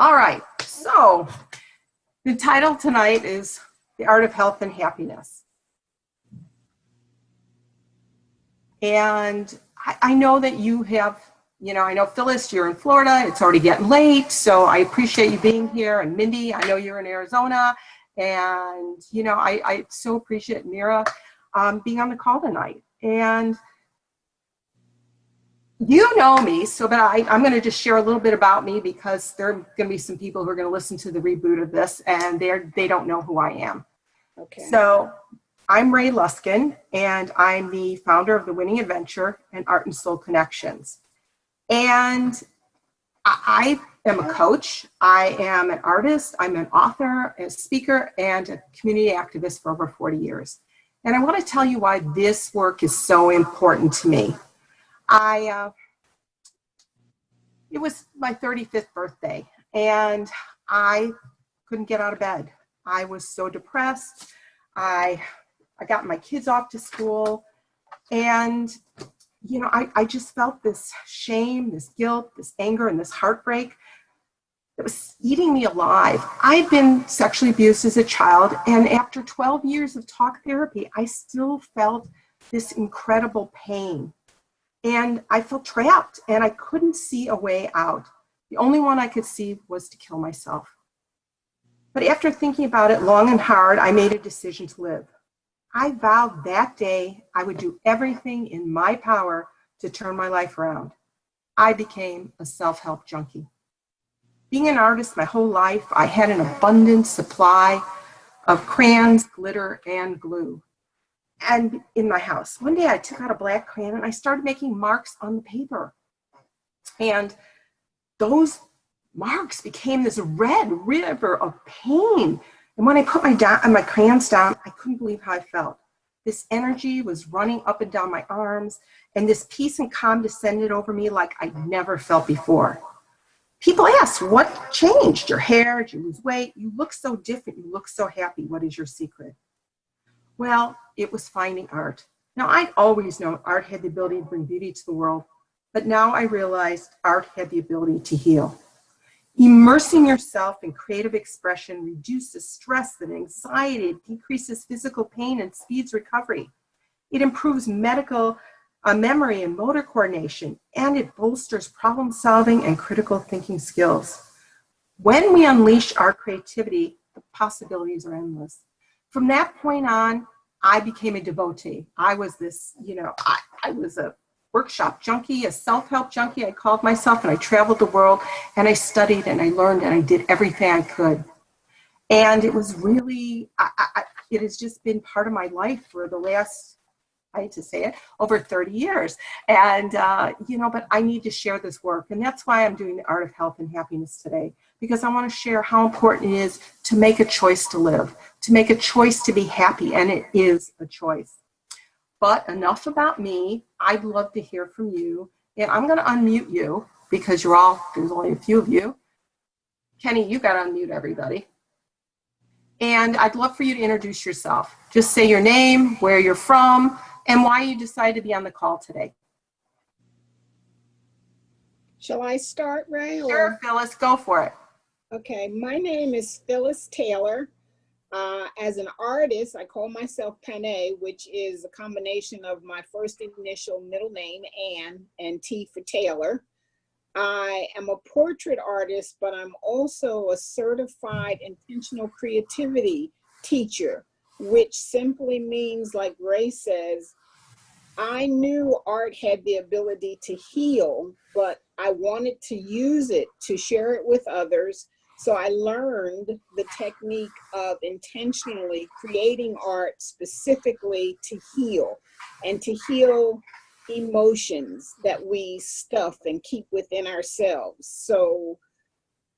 All right, so the title tonight is The Art of Health and Happiness. And I know that you have, I know Phyllis, you're in Florida, it's already getting late, so I appreciate you being here. And Mindy, I know you're in Arizona, and I so appreciate Mira being on the call tonight. And you know me, but I'm going to just share a little bit about me, because there are going to be some people who are going to listen to the reboot of this, and they don't know who I am. Okay. So I'm Ray Luskin, and I'm the founder of The Winning Adventure and Art and Soul Connections. And I am a coach. I am an artist. I'm an author, a speaker, and a community activist for over 40 years. And I want to tell you why this work is so important to me. It was my 35th birthday, and I couldn't get out of bed. I was so depressed. I got my kids off to school, and I just felt this shame, this guilt, this anger, and this heartbreak that was eating me alive. I'd been sexually abused as a child, and after 12 years of talk therapy, I still felt this incredible pain. And I felt trapped, and I couldn't see a way out. The only one I could see was to kill myself. But after thinking about it long and hard, I made a decision to live. I vowed that day I would do everything in my power to turn my life around. I became a self-help junkie. Being an artist my whole life, I had an abundant supply of crayons, glitter, and glue. And in my house, one day I took out a black crayon and I started making marks on the paper. And those marks became this red river of pain. And when I put my crayons down, I couldn't believe how I felt. This energy was running up and down my arms, and this peace and calm descended over me like I'd never felt before. People ask, what changed? Your hair? Did you lose weight? You look so different. You look so happy. What is your secret? Well, it was finding art. Now, I'd always known art had the ability to bring beauty to the world, but now I realized art had the ability to heal. Immersing yourself in creative expression reduces stress and anxiety, it decreases physical pain and speeds recovery. It improves medical memory and motor coordination, and it bolsters problem solving and critical thinking skills. When we unleash our creativity, the possibilities are endless. From that point on, I became a devotee. I was this, I was a workshop junkie, a self-help junkie, I called myself, and I traveled the world, and I studied, and I learned, and I did everything I could. And it was really, it has just been part of my life for the last, I hate to say it, over 30 years. And, but I need to share this work. And that's why I'm doing the Art of Health and Happiness today, because I want to share how important it is to make a choice to live, to make a choice to be happy. And it is a choice. But enough about me. I'd love to hear from you. And I'm going to unmute you because there's only a few of you. Kenny, you got to unmute everybody. And I'd love for you to introduce yourself. Just say your name, where you're from, and why you decided to be on the call today. Shall I start, Ray? Sure, Phyllis, go for it. Okay, my name is Phyllis Taylor. As an artist, I call myself Panay, which is a combination of my first initial middle name, Ann, and T for Taylor. I am a portrait artist, but I'm also a certified intentional creativity teacher, which simply means, like Ray says, I knew art had the ability to heal, but I wanted to use it to share it with others. So I learned the technique of intentionally creating art specifically to heal, and to heal emotions that we stuff and keep within ourselves. So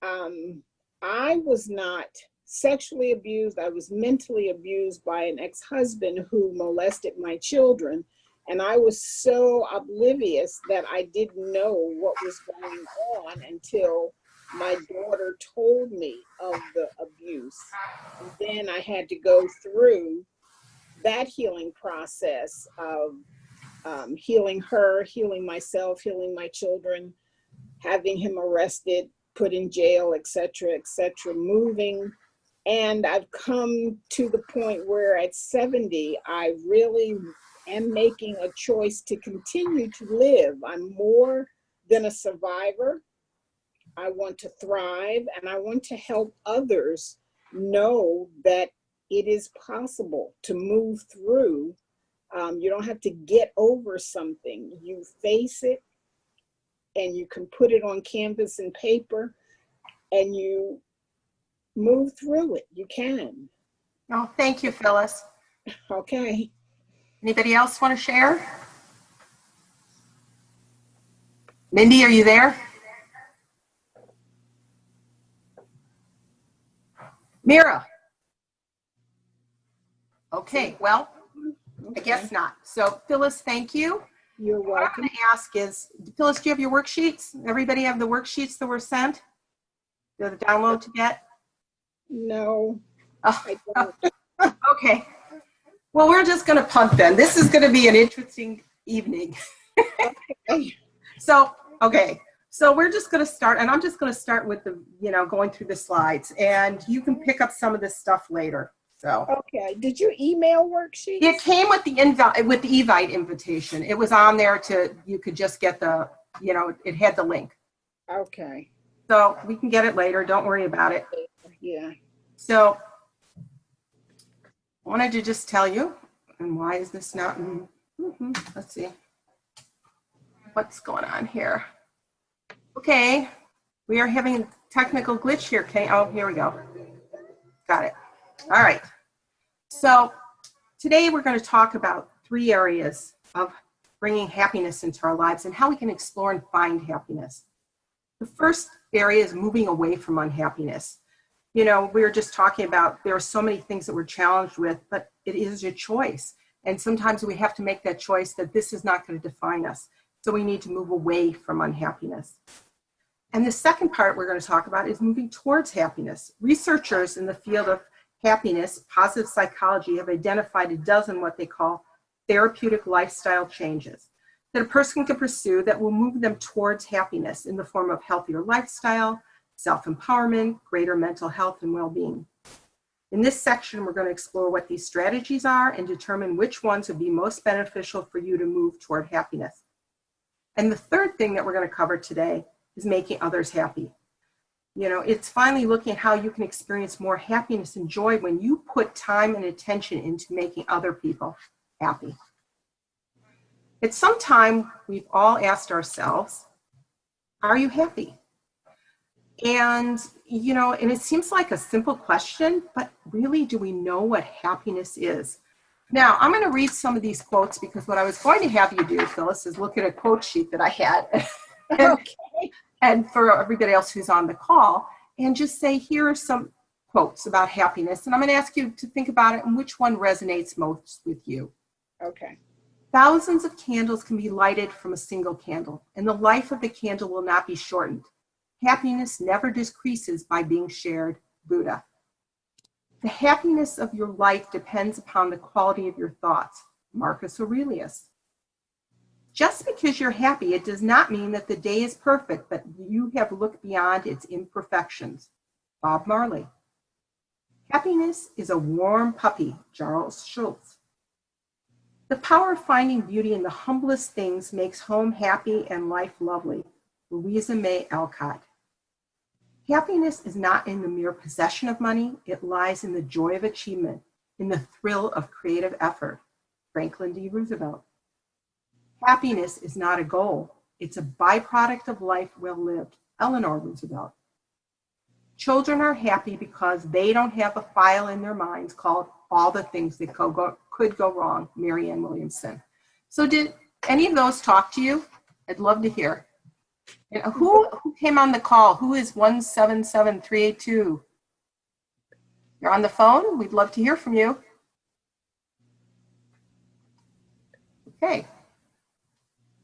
I was not sexually abused. I was mentally abused by an ex-husband who molested my children. And I was so oblivious that I didn't know what was going on until my daughter told me of the abuse. And then I had to go through that healing process of healing her, healing myself, healing my children, having him arrested, put in jail, etc., moving. And I've come to the point where at 70, I really am making a choice to continue to live. I'm more than a survivor. I want to thrive, and I want to help others know that it is possible to move through. You don't have to get over something. You face it, and you can put it on canvas and paper, and you move through it. You can. Oh, thank you, Phyllis. Okay. Anybody else want to share? Mindy, are you there? Mira. Okay, well, I guess not. So Phyllis, thank you. You're What I'm welcome. going to ask is, Phyllis, do you have your worksheets? Everybody have the worksheets that were sent? The download to get? No, Oh, I don't. okay. Well, we're just going to punt then. This is going to be an interesting evening. Okay. So, okay. So we're just going to start, and I'm just going to start with the, going through the slides, and you can pick up some of this stuff later. So. Okay. Did you email worksheets? It came with the Evite invitation. It was on there you could just get the, it had the link. Okay. So we can get it later. Don't worry about it. Yeah. So I wanted to just tell you, and why is this not, let's see. What's going on here? Okay. We are having a technical glitch here. Okay. Oh, here we go. Got it. All right. So today we're going to talk about 3 areas of bringing happiness into our lives and how we can explore and find happiness. The first area is moving away from unhappiness. We were just talking about there are so many things that we're challenged with, but it is a choice. And sometimes we have to make that choice that this is not going to define us. So we need to move away from unhappiness. And the second part we're going to talk about is moving towards happiness. Researchers in the field of happiness, positive psychology, have identified a dozen what they call therapeutic lifestyle changes that a person can pursue that will move them towards happiness in the form of healthier lifestyle, self-empowerment, greater mental health, and well-being. In this section, we're going to explore what these strategies are and determine which ones would be most beneficial for you to move toward happiness. And the third thing that we're going to cover today is making others happy. It's finally looking at how you can experience more happiness and joy when you put time and attention into making other people happy. At some time, we've all asked ourselves, are you happy? And it seems like a simple question, but really, do we know what happiness is? Now, I'm going to read some of these quotes because what I was going to have you do, Phyllis, is look at a quote sheet that I had. Okay. And for everybody else who's on the call, and just say, here are some quotes about happiness. And I'm going to ask you to think about it and which one resonates most with you. Okay. Thousands of candles can be lighted from a single candle, and the life of the candle will not be shortened. Happiness never decreases by being shared. Buddha. The happiness of your life depends upon the quality of your thoughts. Marcus Aurelius. Just because you're happy, it does not mean that the day is perfect, but you have looked beyond its imperfections. Bob Marley. Happiness is a warm puppy. Charles Schulz. The power of finding beauty in the humblest things makes home happy and life lovely. Louisa May Alcott. Happiness is not in the mere possession of money. It lies in the joy of achievement, in the thrill of creative effort. Franklin D. Roosevelt. Happiness is not a goal. It's a byproduct of life well lived. Eleanor Roosevelt. Children are happy because they don't have a file in their minds called all the things that could go wrong. Marianne Williamson. So did any of those talk to you? I'd love to hear. Who came on the call? Who is 177382? You're on the phone? We'd love to hear from you. Okay.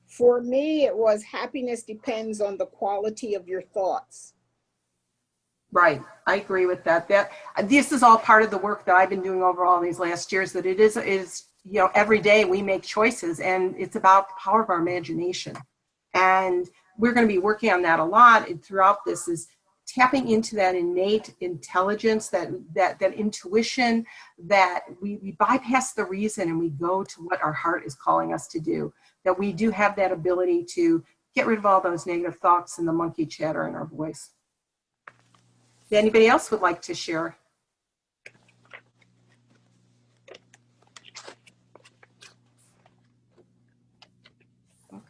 For me, it was happiness depends on the quality of your thoughts. Right. I agree with that. This is all part of the work that I've been doing over all these last years, that it is every day we make choices, and it's about the power of our imagination. And we're going to be working on that a lot throughout this, is tapping into that innate intelligence, that intuition, that we bypass the reason and we go to what our heart is calling us to do, that we do have that ability to get rid of all those negative thoughts and the monkey chatter in our voice. Anybody else would like to share?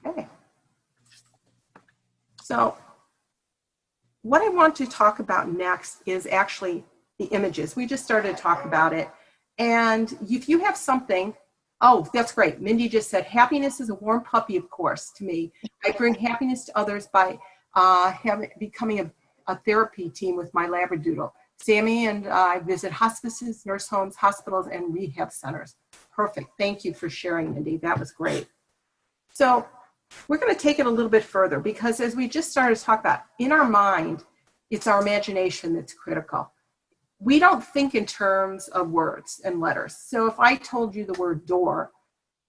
Okay. So what I want to talk about next is actually the images. We just started to talk about it. And if you have something, oh, that's great. Mindy just said, happiness is a warm puppy, of course, to me. I bring happiness to others by becoming a therapy team with my Labradoodle. Sammy and I visit hospices, nurse homes, hospitals, and rehab centers. Perfect. Thank you for sharing, Mindy. That was great. So we're going to take it a little bit further, because as we just started to talk about, in our mind, it's our imagination that's critical. We don't think in terms of words and letters. So if I told you the word door,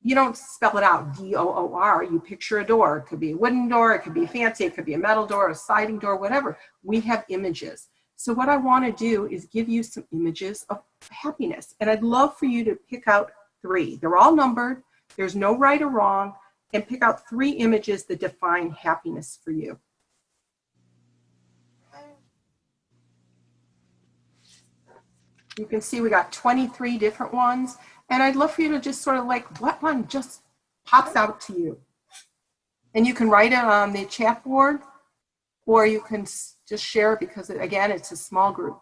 you don't spell it out, D-O-O-R. You picture a door. It could be a wooden door. It could be fancy. It could be a metal door, a sliding door, whatever. We have images. So what I want to do is give you some images of happiness. And I'd love for you to pick out 3. They're all numbered. There's no right or wrong. And pick out 3 images that define happiness for you. You can see we got 23 different ones. And I'd love for you to just sort of like, what one just pops out to you? And you can write it on the chat board, or you can just share it, because, again, it's a small group.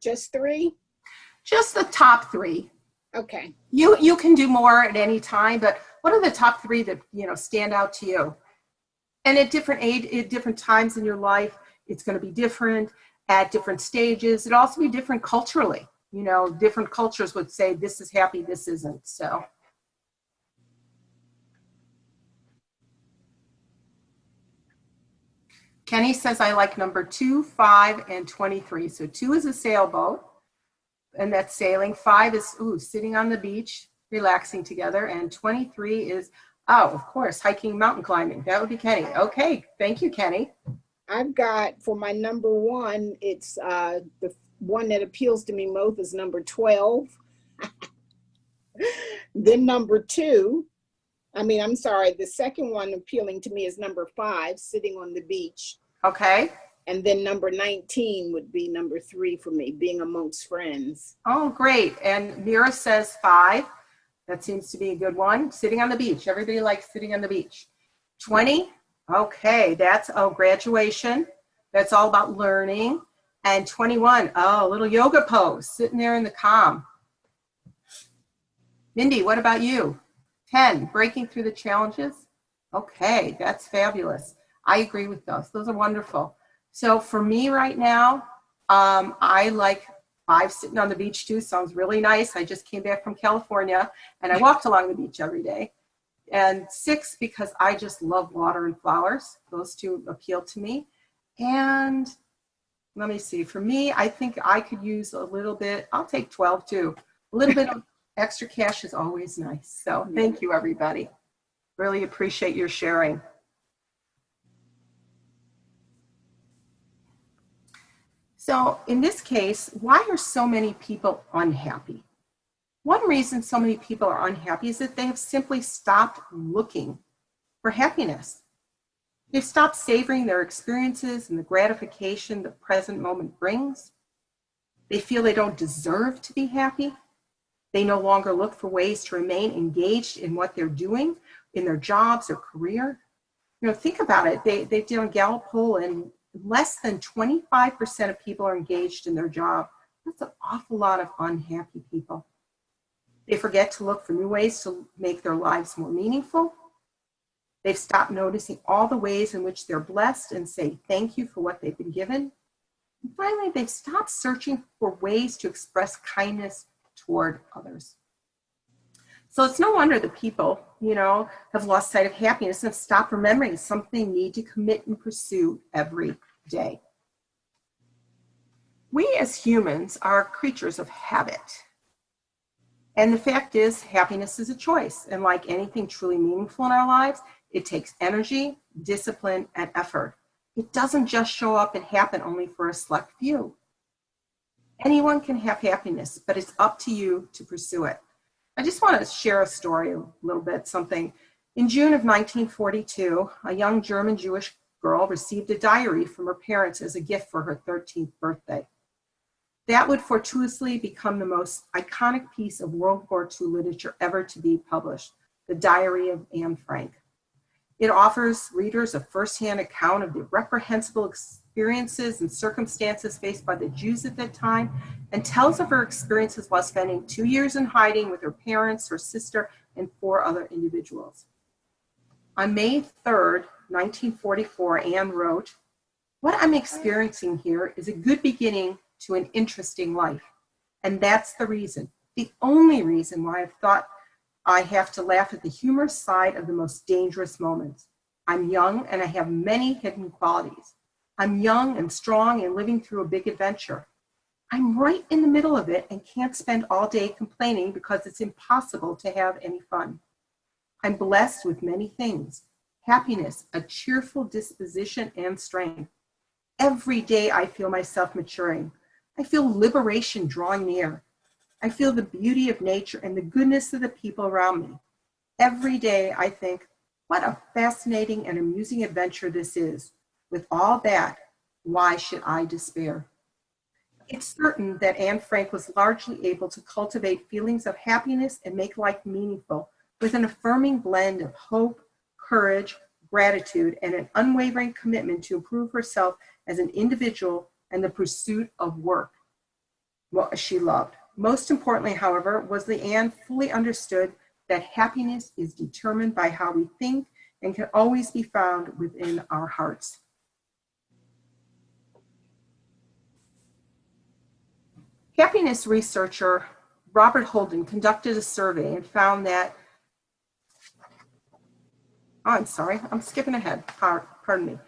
Just 3? Just the top 3. Okay. You can do more at any time, but what are the top 3 that stand out to you? And at different age, at different times in your life, it's going to be different. At different stages, it'd also be different culturally. Different cultures would say this is happy, this isn't. So. Kenny says, I like number 2, 5, and 23. So 2 is a sailboat, and that's sailing. 5 is sitting on the beach, relaxing together. And 23 is, of course, hiking, mountain climbing. That would be Kenny. Okay, thank you, Kenny. I've got, for my number 1, it's the one that appeals to me most is number 12. Then number 2. The second one appealing to me is number 5, sitting on the beach. Okay. And then number 19 would be number 3 for me, being amongst friends. Oh, great. And Mira says 5. That seems to be a good one. Sitting on the beach. Everybody likes sitting on the beach. 20. Okay. That's, graduation. That's all about learning. And 21. A little yoga pose, sitting there in the calm. Mindy, what about you? 10, breaking through the challenges. Okay, that's fabulous. I agree with those. Those are wonderful. So for me right now, I like 5, sitting on the beach too. Sounds really nice. I just came back from California and I walked along the beach every day. And 6, because I just love water and flowers. Those 2 appeal to me. And let me see. For me, I think I could use a little bit. I'll take 12 too. A little bit of extra cash is always nice. So thank you, everybody. Really appreciate your sharing. So in this case, why are so many people unhappy? One reason so many people are unhappy is that they have simply stopped looking for happiness. They've stopped savoring their experiences and the gratification the present moment brings. They feel they don't deserve to be happy. They no longer look for ways to remain engaged in what they're doing, in their jobs or career. Think about it. They did a Gallup poll, and less than 25% of people are engaged in their job. That's an awful lot of unhappy people. They forget to look for new ways to make their lives more meaningful. They've stopped noticing all the ways in which they're blessed and say thank you for what they've been given. And finally, they've stopped searching for ways to express kindness toward others. So it's no wonder that people, have lost sight of happiness and stopped remembering something they need to commit and pursue every day. We as humans are creatures of habit. And the fact is, happiness is a choice. And like anything truly meaningful in our lives, it takes energy, discipline, and effort. It doesn't just show up and happen only for a select few. Anyone can have happiness, but it's up to you to pursue it. I just want to share a story a little bit, something. In June of 1942, a young German Jewish girl received a diary from her parents as a gift for her 13th birthday. That would fortuitously become the most iconic piece of World War II literature ever to be published, The Diary of Anne Frank. It offers readers a firsthand account of the reprehensible experiences and circumstances faced by the Jews at that time, and tells of her experiences while spending 2 years in hiding with her parents, her sister, and 4 other individuals. On May 3rd, 1944, Anne wrote, "What I'm experiencing here is a good beginning to an interesting life. And that's the only reason why I've thought I have to laugh at the humorous side of the most dangerous moments. I'm young and I have many hidden qualities. I'm young and strong and living through a big adventure. I'm right in the middle of it and can't spend all day complaining because it's impossible to have any fun. I'm blessed with many things: happiness, a cheerful disposition, and strength. Every day I feel myself maturing. I feel liberation drawing near. I feel the beauty of nature and the goodness of the people around me. Every day I think, what a fascinating and amusing adventure this is. With all that, why should I despair?" It's certain that Anne Frank was largely able to cultivate feelings of happiness and make life meaningful with an affirming blend of hope, courage, gratitude, and an unwavering commitment to improve herself as an individual and the pursuit of work what she loved. Most importantly, however, was that Anne fully understood that happiness is determined by how we think and can always be found within our hearts. Happiness researcher Robert Holden conducted a survey and found that, I'm sorry, I'm skipping ahead, pardon me.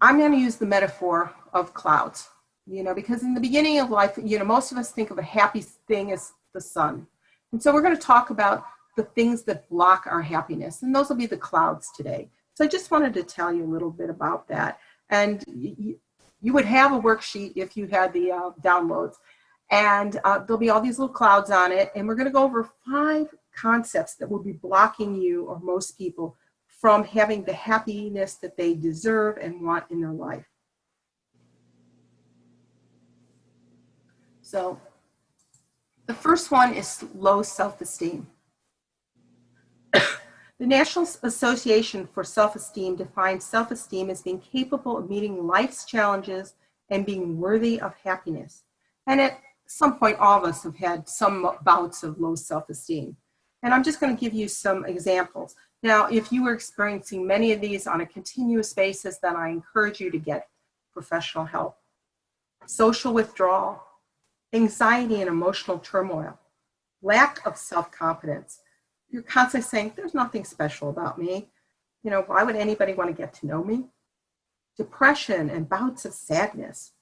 I'm going to use the metaphor of clouds, because in the beginning of life, most of us think of a happy thing as the sun. And so we're going to talk about the things that block our happiness, and those will be the clouds today. So I just wanted to tell you a little bit about that. And you would have a worksheet if you had the downloads, and there'll be all these little clouds on it, and we're going to go over 5 concepts that will be blocking you or most people from having the happiness that they deserve and want in their life. So the first one is low self-esteem. The National Association for Self-Esteem defines self-esteem as being capable of meeting life's challenges and being worthy of happiness. And at some point, all of us have had some bouts of low self-esteem. And I'm just going to give you some examples. Now, if you are experiencing many of these on a continuous basis, then I encourage you to get professional help. Social withdrawal, anxiety and emotional turmoil, lack of self-confidence. You're constantly saying, there's nothing special about me. Why would anybody want to get to know me? Depression and bouts of sadness,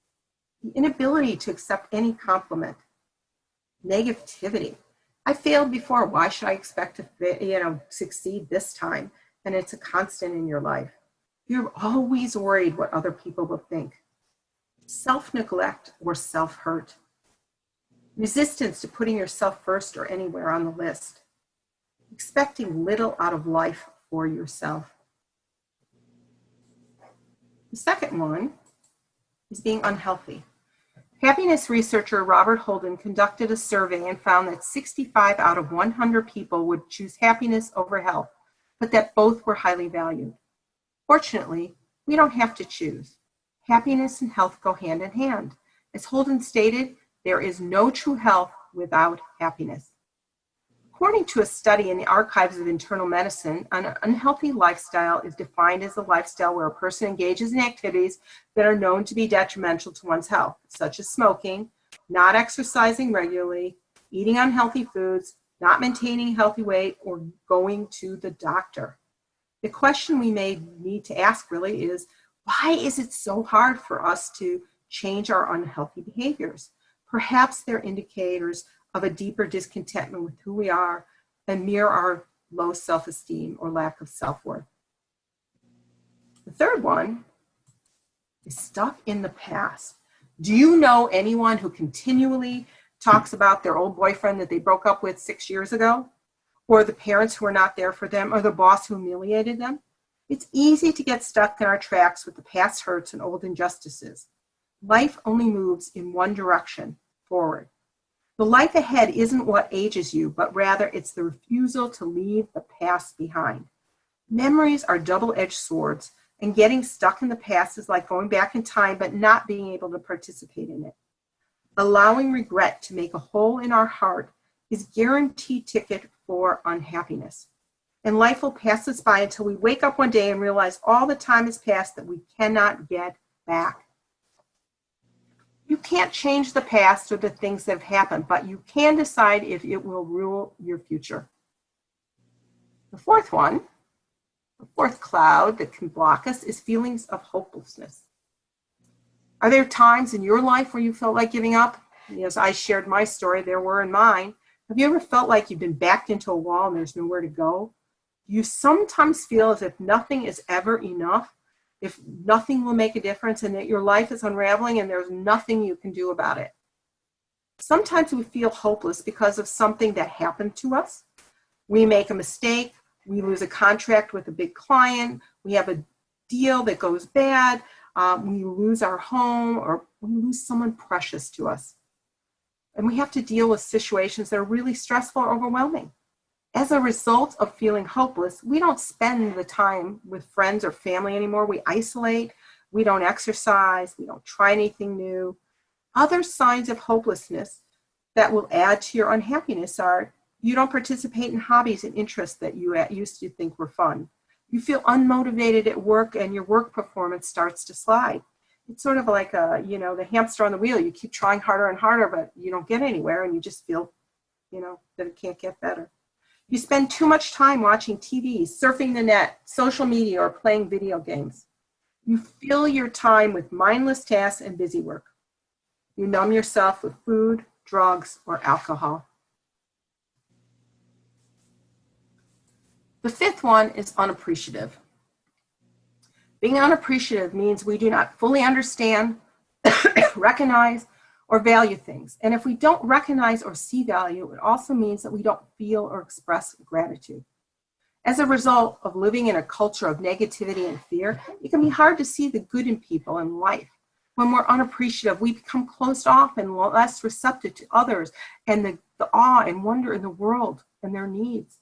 the inability to accept any compliment, negativity. I failed before. Why should I expect to, succeed this time? And it's a constant in your life. You're always worried what other people will think. Self-neglect or self-hurt. Resistance to putting yourself first or anywhere on the list. Expecting little out of life for yourself. The second one is being unhealthy. Happiness researcher Robert Holden conducted a survey and found that 65 out of 100 people would choose happiness over health, but that both were highly valued. Fortunately, we don't have to choose. Happiness and health go hand in hand. As Holden stated, there is no true health without happiness. According to a study in the Archives of Internal Medicine, an unhealthy lifestyle is defined as a lifestyle where a person engages in activities that are known to be detrimental to one's health, such as smoking, not exercising regularly, eating unhealthy foods, not maintaining a healthy weight, or going to the doctor. The question we may need to ask really is, why is it so hard for us to change our unhealthy behaviors. Perhaps they're indicators of a deeper discontentment with who we are and mirror our low self-esteem or lack of self-worth. The third one is stuck in the past. Do you know anyone who continually talks about their old boyfriend that they broke up with 6 years ago? Or the parents who were not there for them, or the boss who humiliated them? It's easy to get stuck in our tracks with the past hurts and old injustices. Life only moves in one direction, forward. The life ahead isn't what ages you, but rather it's the refusal to leave the past behind. Memories are double-edged swords, and getting stuck in the past is like going back in time but not being able to participate in it. Allowing regret to make a hole in our heart is guaranteed ticket for unhappiness. And life will pass us by until we wake up one day and realize all the time has passed that we cannot get back. You can't change the past or the things that have happened, but you can decide if it will rule your future. The fourth one, the fourth cloud that can block us, is feelings of hopelessness. Are there times in your life where you felt like giving up? As I shared my story, there were in mine. Have you ever felt like you've been backed into a wall and there's nowhere to go? You sometimes feel as if nothing is ever enough, if nothing will make a difference, and that your life is unraveling and there's nothing you can do about it. Sometimes we feel hopeless because of something that happened to us. We make a mistake, we lose a contract with a big client, we have a deal that goes bad, we lose our home, or we lose someone precious to us. And we have to deal with situations that are really stressful or overwhelming. As a result of feeling hopeless, we don't spend the time with friends or family anymore. We isolate, we don't exercise, we don't try anything new. Other signs of hopelessness that will add to your unhappiness are you don't participate in hobbies and interests that you used to think were fun. You feel unmotivated at work and your work performance starts to slide. It's sort of like the hamster on the wheel. You keep trying harder and harder, but you don't get anywhere and you just feel, that it can't get better. You spend too much time watching TV, surfing the net, social media, or playing video games. You fill your time with mindless tasks and busy work. You numb yourself with food, drugs, or alcohol. The fifth one is unappreciative. Being unappreciative means we do not fully understand, recognize, or value things. And if we don't recognize or see value, it also means that we don't feel or express gratitude. As a result of living in a culture of negativity and fear, it can be hard to see the good in people and life. When we're unappreciative, we become closed off and less receptive to others and the awe and wonder in the world and their needs.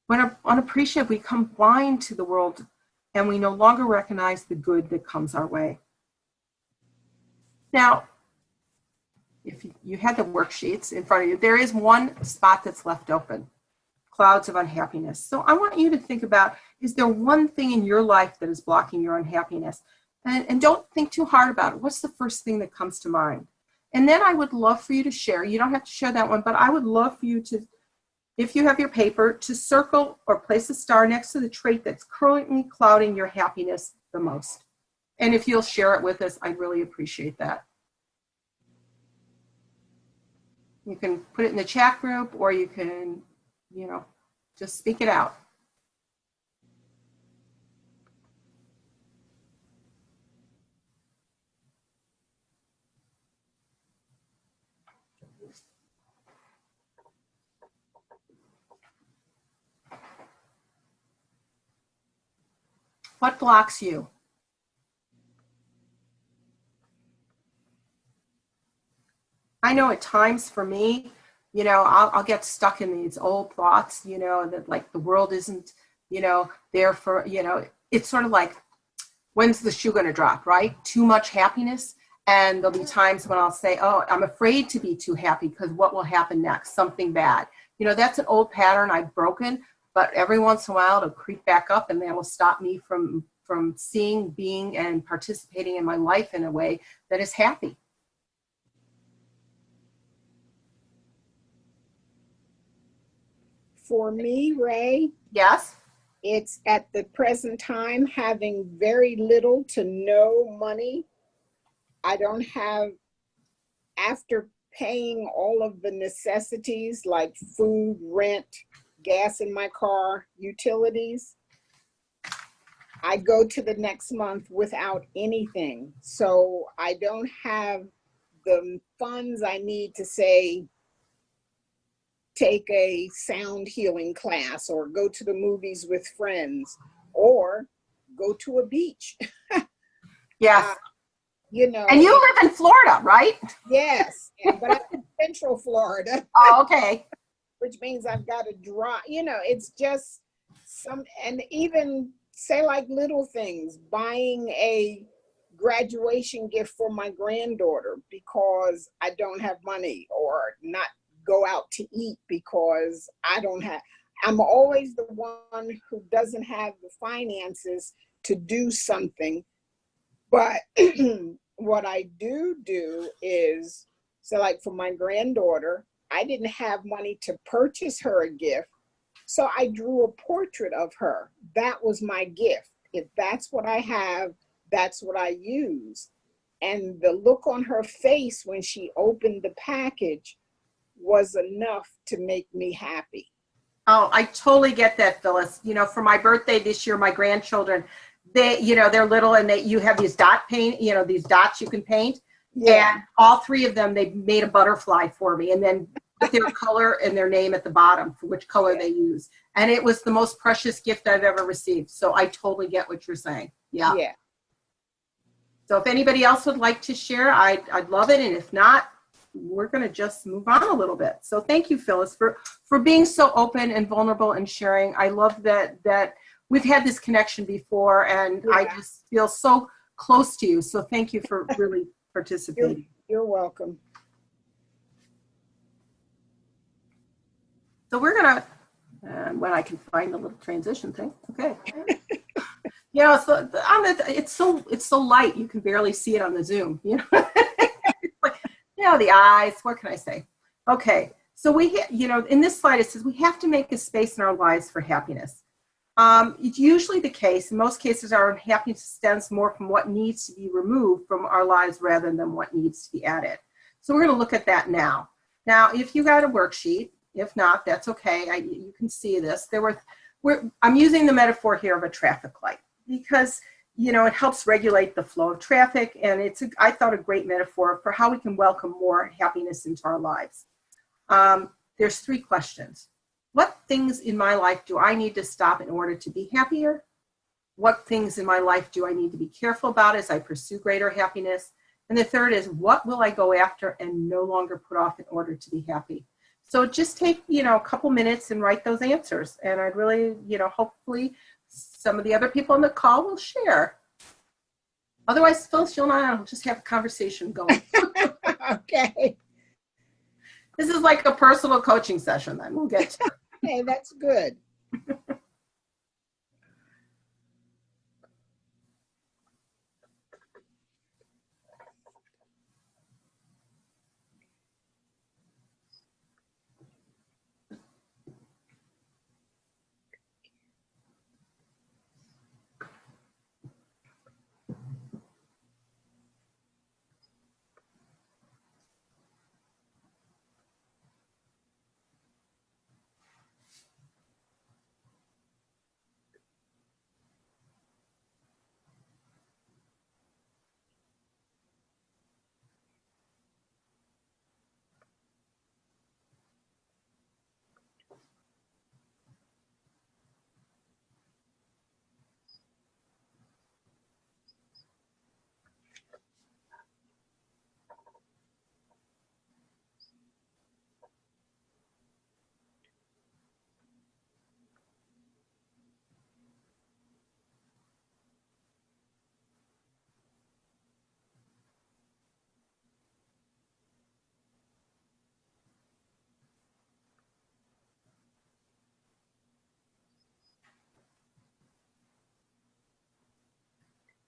When we're unappreciative, we become blind to the world and we no longer recognize the good that comes our way. Now, if you had the worksheets in front of you, there is one spot that's left open, clouds of unhappiness. So I want you to think about, is there one thing in your life that is blocking your unhappiness? And don't think too hard about it. What's the first thing that comes to mind? And then I would love for you to share, you don't have to share that one, but I would love for you to, if you have your paper, to circle or place a star next to the trait that's currently clouding your happiness the most. And if you'll share it with us, I'd really appreciate that. You can put it in the chat group or you can, just speak it out. What blocks you? I know at times for me, I'll get stuck in these old thoughts, that like the world isn't, there for, it's sort of like, when's the shoe going to drop, right? Too much happiness. And there'll be times when I'll say, oh, I'm afraid to be too happy because what will happen next? Something bad. That's an old pattern I've broken, but every once in a while it'll creep back up and that will stop me from seeing, being, and participating in my life in a way that is happy. For me, Ray, Yes. it's at the present time having very little to no money I don't have, after paying all of the necessities like food, rent, gas in my car, utilities, I go to the next month without anything. So I don't have the funds I need to say, take a sound healing class or go to the movies with friends or go to a beach. Yes. You know, And you live in Florida, right? yes, but I'm in Central Florida, Oh, okay. which means I've got to drive. You know, it's just some, and even say like little things, buying a graduation gift for my granddaughter because I don't have money, or not go out to eat because I don't have, I'm always the one who doesn't have the finances to do something. But what I do is, so like for my granddaughter, I didn't have money to purchase her a gift. So I drew a portrait of her. That was my gift. If that's what I have, that's what I use. And the look on her face when she opened the package was enough to make me happy. Oh, I totally get that, Phyllis. You know, for my birthday this year, my grandchildren, they're little and you have these dot paint, these dots you can paint. Yeah. And all three of them, they made a butterfly for me and then put their color and their name at the bottom for which color they use. And it was the most precious gift I've ever received. So I totally get what you're saying. Yeah. Yeah. So if anybody else would like to share, I'd love it. And if not, we're going to just move on a little bit. So thank you, Phyllis, for being so open and vulnerable and sharing. I love that we've had this connection before, and I just feel so close to you. So thank you for really participating. You're welcome. So we're going to, when I can find the little transition thing. Okay. So it's so light you can barely see it on the Zoom. The eyes. What can I say? Okay. So in this slide it says we have to make a space in our lives for happiness. It's usually the case. In most cases, our happiness stems more from what needs to be removed from our lives rather than what needs to be added. So we're going to look at that now. Now, if you got a worksheet, if not, that's okay. You can see this. I'm using the metaphor here of a traffic light because, it helps regulate the flow of traffic. And I thought, a great metaphor for how we can welcome more happiness into our lives. There's 3 questions. What things in my life do I need to stop in order to be happier? What things in my life do I need to be careful about as I pursue greater happiness? And the third is, what will I go after and no longer put off in order to be happy? So just take, a couple minutes and write those answers. And I'd really, hopefully some of the other people on the call will share. Otherwise, Phyllis, you'll and I'll just have a conversation going. Okay. This is like a personal coaching session then. We'll get to it. Hey, that's good.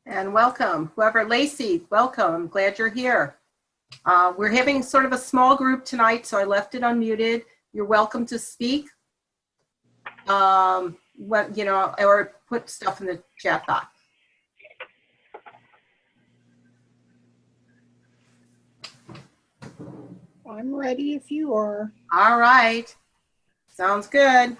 And welcome, whoever, Lacey, welcome. I'm glad you're here. We're having sort of a small group tonight, so I left it unmuted. You're welcome to speak. Or put stuff in the chat box. I'm ready if you are. All right. Sounds good.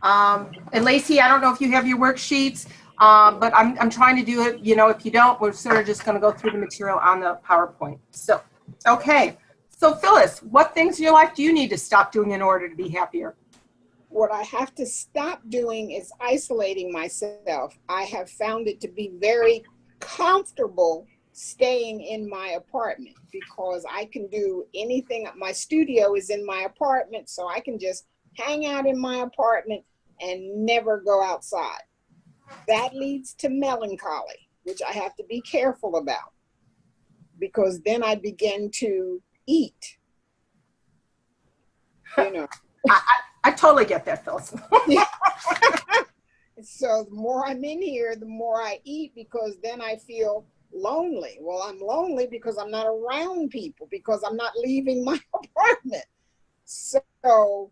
And Lacey, I don't know if you have your worksheets, but I'm trying to do it. You know, if you don't, we're sort of just going to go through the material on the PowerPoint. So, okay. So Phyllis, what things in your life do you need to stop doing in order to be happier? What I have to stop doing is isolating myself. I have found it to be very comfortable staying in my apartment because I can do anything. My studio is in my apartment, so I can just hang out in my apartment and never go outside. That leads to melancholy, which I have to be careful about because then I begin to eat, you know. I totally get that, Phyllis. So the more I'm in here, the more I eat because then I feel lonely. Well, I'm lonely because I'm not around people, because I'm not leaving my apartment. So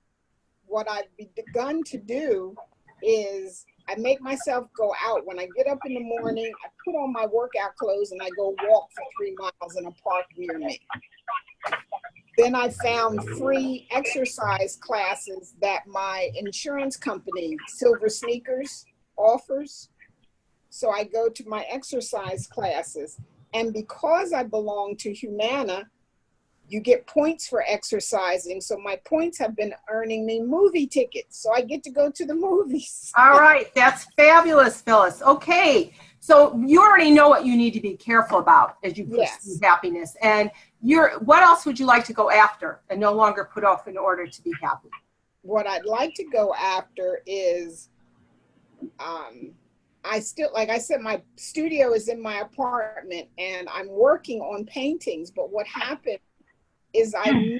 what I've begun to do is I make myself go out. When I get up in the morning, I put on my workout clothes and I go walk for 3 miles in a park near me. Then I found free exercise classes that my insurance company, Silver Sneakers, offers. So I go to my exercise classes. And because I belong to Humana, you get points for exercising. So my points have been earning me movie tickets. So I get to go to the movies. All right. That's fabulous, Phyllis. Okay. So you already know what you need to be careful about as you pursue happiness. And what else would you like to go after and no longer put off in order to be happy? What I'd like to go after is, I still, like I said, my studio is in my apartment and I'm working on paintings. But what happened is I'm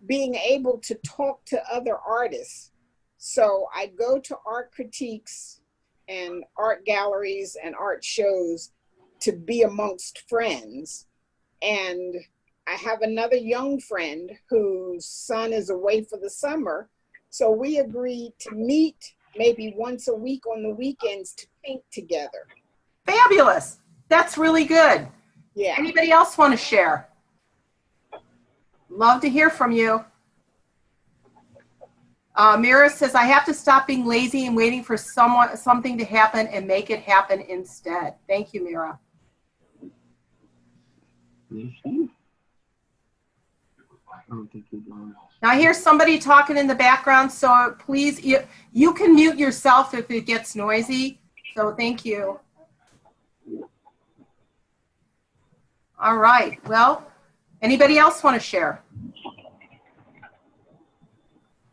being able to talk to other artists. So I go to art critiques and art galleries and art shows to be amongst friends. And I have another young friend whose son is away for the summer. So we agreed to meet maybe once a week on the weekends to paint together. Fabulous. That's really good. Yeah. Anybody else want to share? Love to hear from you. Mira says, I have to stop being lazy and waiting for something to happen and make it happen instead. Thank you, Mira. Now I hear somebody talking in the background, so please, you can mute yourself if it gets noisy. So thank you. All right. Well, anybody else want to share?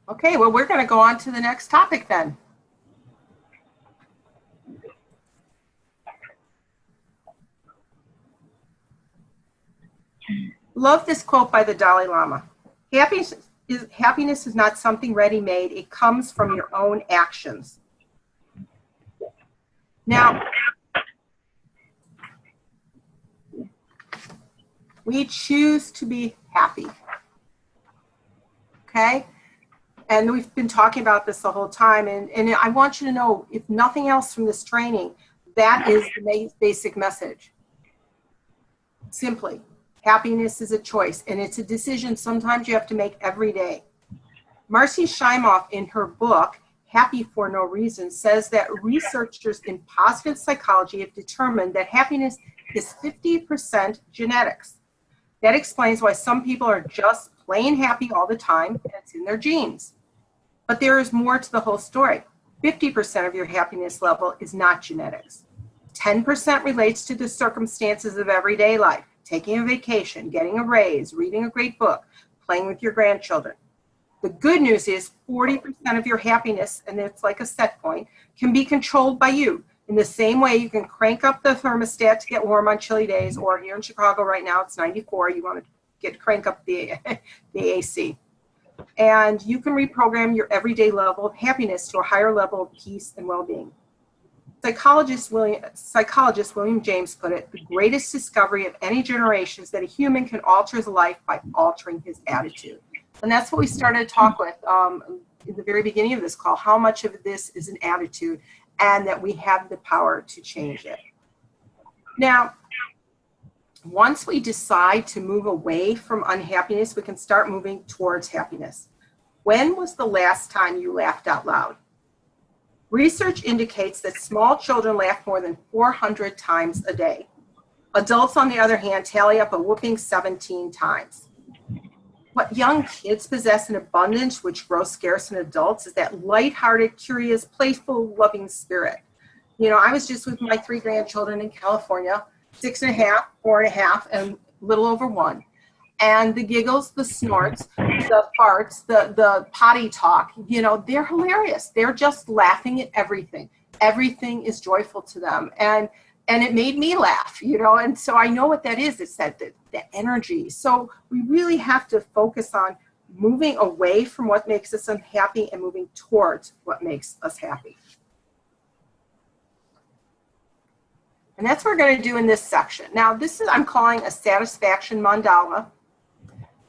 Okay, well, we're going to go on to the next topic then. Love this quote by the Dalai Lama. Happiness is not something ready-made. It comes from your own actions. Now, we choose to be happy. Okay? And we've been talking about this the whole time. And I want you to know, if nothing else from this training, that is the basic message. Simply, happiness is a choice, and it's a decision sometimes you have to make every day. Marcy Shimoff, in her book, Happy for No Reason, says that researchers in positive psychology have determined that happiness is 50% genetics. That explains why some people are just plain happy all the time. It's in their genes. But there is more to the whole story. 50% of your happiness level is not genetics. 10% relates to the circumstances of everyday life, taking a vacation, getting a raise, reading a great book, playing with your grandchildren. The good news is 40% of your happiness, and it's like a set point, can be controlled by you. In the same way you can crank up the thermostat to get warm on chilly days, or here in Chicago right now it's 94, you want to crank up the AC. And you can reprogram your everyday level of happiness to a higher level of peace and well-being. Psychologist William James put it, the greatest discovery of any generation is that a human can alter his life by altering his attitude. And that's what we started to talk with in the very beginning of this call, how much of this is an attitude and that we have the power to change it. Now, once we decide to move away from unhappiness, we can start moving towards happiness. When was the last time you laughed out loud? Research indicates that small children laugh more than 400 times a day. Adults, on the other hand, tally up a whooping 17 times. What young kids possess in abundance, which grows scarce in adults, is that lighthearted, curious, playful, loving spirit. You know, I was just with my 3 grandchildren in California, 6.5, 4.5, and a little over 1. And the giggles, the snorts, the farts, the potty talk, you know, they're hilarious. They're just laughing at everything. Everything is joyful to them. And it made me laugh, you know, and so I know what that is. It's that the energy. So we really have to focus on moving away from what makes us unhappy and moving towards what makes us happy. And that's what we're going to do in this section. Now, this is, I'm calling a satisfaction mandala.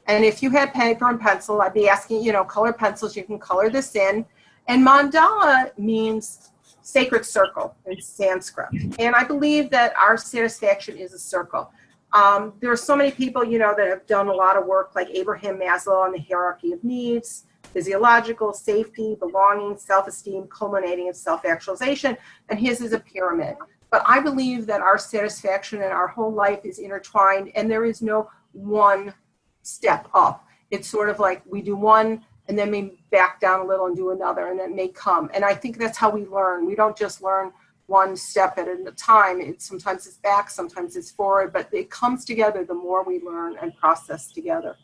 And if you had paper and pencil, I'd be asking, you know, color pencils, you can color this in. And mandala means sacred circle in Sanskrit. And I believe that our satisfaction is a circle. There are so many people, you know, that have done a lot of work, like Abraham Maslow on the hierarchy of needs, physiological, safety, belonging, self-esteem, culminating in self-actualization, and his is a pyramid. But I believe that our satisfaction and our whole life is intertwined, and there is no one step up. It's sort of like we do one, and then we back down a little and do another, and it may come. And I think that's how we learn. We don't just learn one step at a time. Sometimes it's back, sometimes it's forward, but it comes together the more we learn and process together.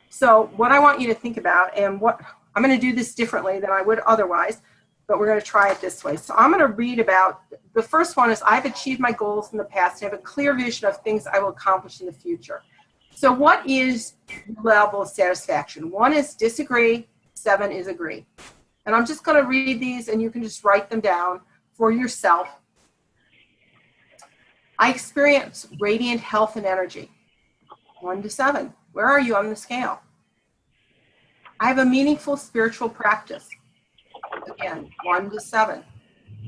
So what I want you to think about, and what I'm going to do this differently than I would otherwise, but we're going to try it this way. So I'm going to read about, the first one is, I've achieved my goals in the past and have a clear vision of things I will accomplish in the future. So what is level of satisfaction? 1 is disagree, 7 is agree. And I'm just going to read these, and you can just write them down for yourself. I experience radiant health and energy. 1 to 7. Where are you on the scale? I have a meaningful spiritual practice. Again, 1 to 7.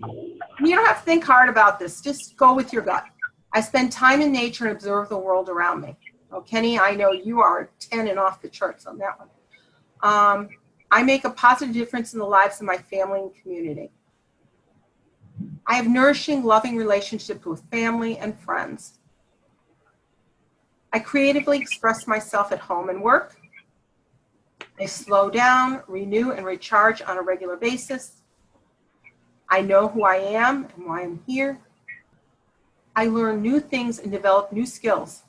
You don't have to think hard about this. Just go with your gut. I spend time in nature and observe the world around me. Oh, Kenny, I know you are 10 and off the charts on that one. I make a positive difference in the lives of my family and community. I have nourishing, loving relationships with family and friends. I creatively express myself at home and work. I slow down, renew, and recharge on a regular basis. I know who I am and why I'm here. I learn new things and develop new skills.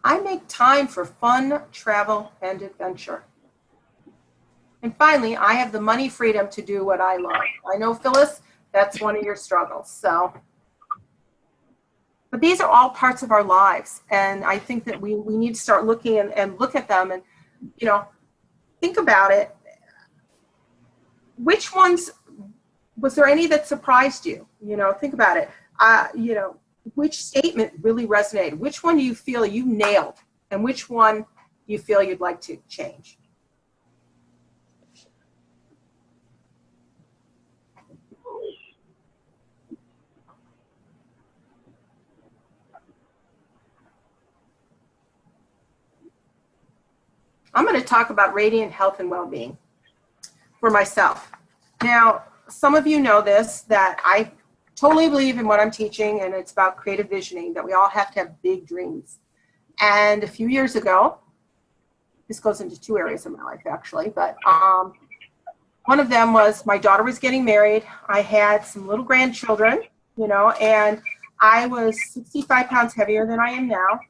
I make time for fun, travel, and adventure. And finally, I have the money freedom to do what I love. I know, Phyllis, that's one of your struggles. So, but these are all parts of our lives. And I think that we need to start looking and look at them and, you know, think about it. Which ones, was there any that surprised you? You know, think about it. You know, which statement really resonated? Which one do you feel you nailed? And which one do you feel you'd like to change? I'm going to talk about radiant health and well-being for myself. Now, some of you know this, that I totally believe in what I'm teaching, and it's about creative visioning, that we all have to have big dreams. And a few years ago, this goes into 2 areas of my life actually, but one of them was my daughter was getting married. I had some little grandchildren, you know, and I was 65 pounds heavier than I am now.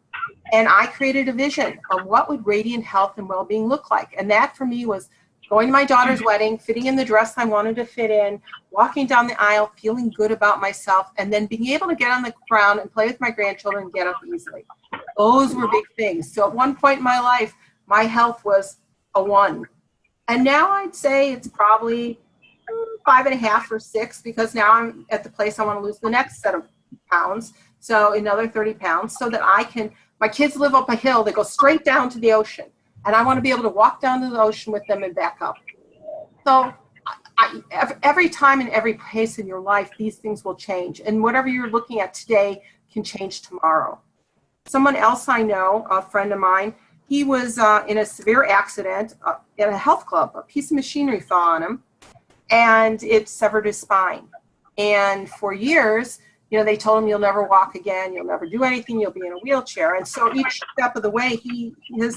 And I created a vision of what would radiant health and well-being look like. And that for me was going to my daughter's wedding, fitting in the dress I wanted to fit in, walking down the aisle, feeling good about myself, and then being able to get on the ground and play with my grandchildren and get up easily. Those were big things. So at one point in my life, my health was a 1. And now I'd say it's probably 5.5 or 6, because now I'm at the place I want to lose the next set of pounds. So another 30 pounds, so that I can, my kids live up a hill that goes straight down to the ocean. And I want to be able to walk down to the ocean with them and back up. So every time and every pace in your life, these things will change. And whatever you're looking at today can change tomorrow. Someone else I know, a friend of mine, he was in a severe accident at a health club. A piece of machinery fell on him, and it severed his spine. And for years, you know, they told him, you'll never walk again, you'll never do anything, you'll be in a wheelchair. And so each step of the way, his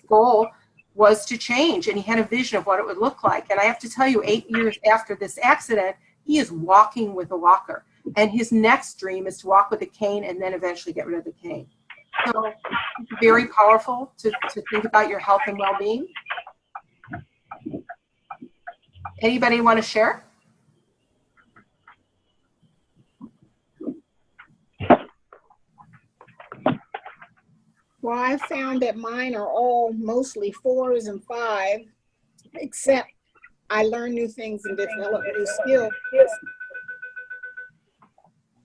goal was to change, and he had a vision of what it would look like. And I have to tell you, 8 years after this accident, he is walking with a walker. And his next dream is to walk with a cane and then eventually get rid of the cane. So it's very powerful to think about your health and well-being. Anybody want to share? Well, I found that mine are all mostly 4s and 5s, except I learn new things and develop new skills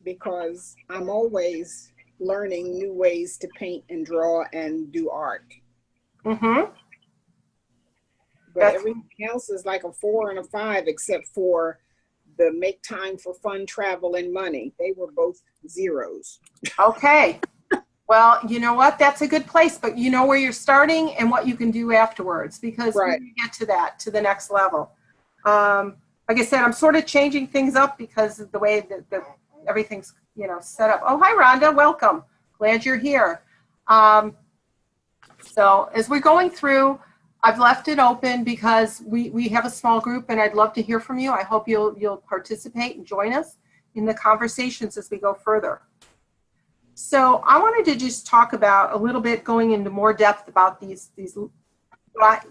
because I'm always learning new ways to paint and draw and do art. Mm-hmm. But everything else is like a 4 and a 5, except for the make time for fun, travel, and money. They were both 0s. Okay. Well, you know what? That's a good place, but you know where you're starting and what you can do afterwards, because Right. when you get to that, to the next level. Like I said, I'm sort of changing things up because of the way that everything's, you know, set up. Oh, hi, Rhonda. Welcome. Glad you're here. So as we're going through, I've left it open because we have a small group, and I'd love to hear from you. I hope you'll participate and join us in the conversations as we go further. So I wanted to just talk about a little bit, going into more depth about these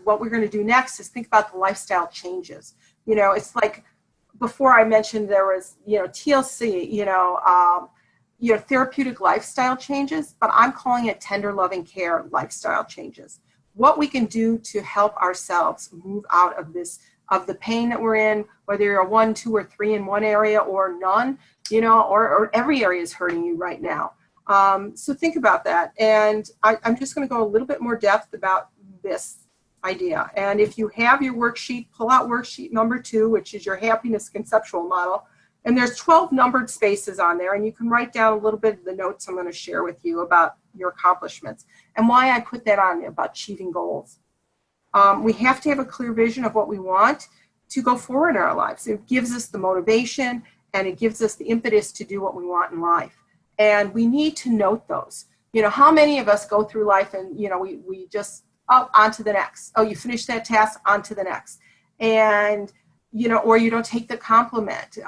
what we're going to do next is think about the lifestyle changes. You know, it's like before I mentioned there was, you know, TLC, therapeutic lifestyle changes, but I'm calling it tender loving care lifestyle changes. What we can do to help ourselves move out of of the pain that we're in, whether you're a 1, 2, or 3 in one area or none, you know, or every area is hurting you right now. So think about that. And I'm just going to go a little bit more depth about this idea. And if you have your worksheet, pull out worksheet number 2, which is your happiness conceptual model. And there's 12 numbered spaces on there, and you can write down a little bit of the notes I'm going to share with you about your accomplishments and why I put that on there about achieving goals. We have to have a clear vision of what we want to go forward in our lives. It gives us the motivation, and it gives us the impetus to do what we want in life. And we need to note those. You know, how many of us go through life and, you know, we just, oh, on to the next. Oh, you finished that task, on to the next. And, you know, or you don't take the compliment,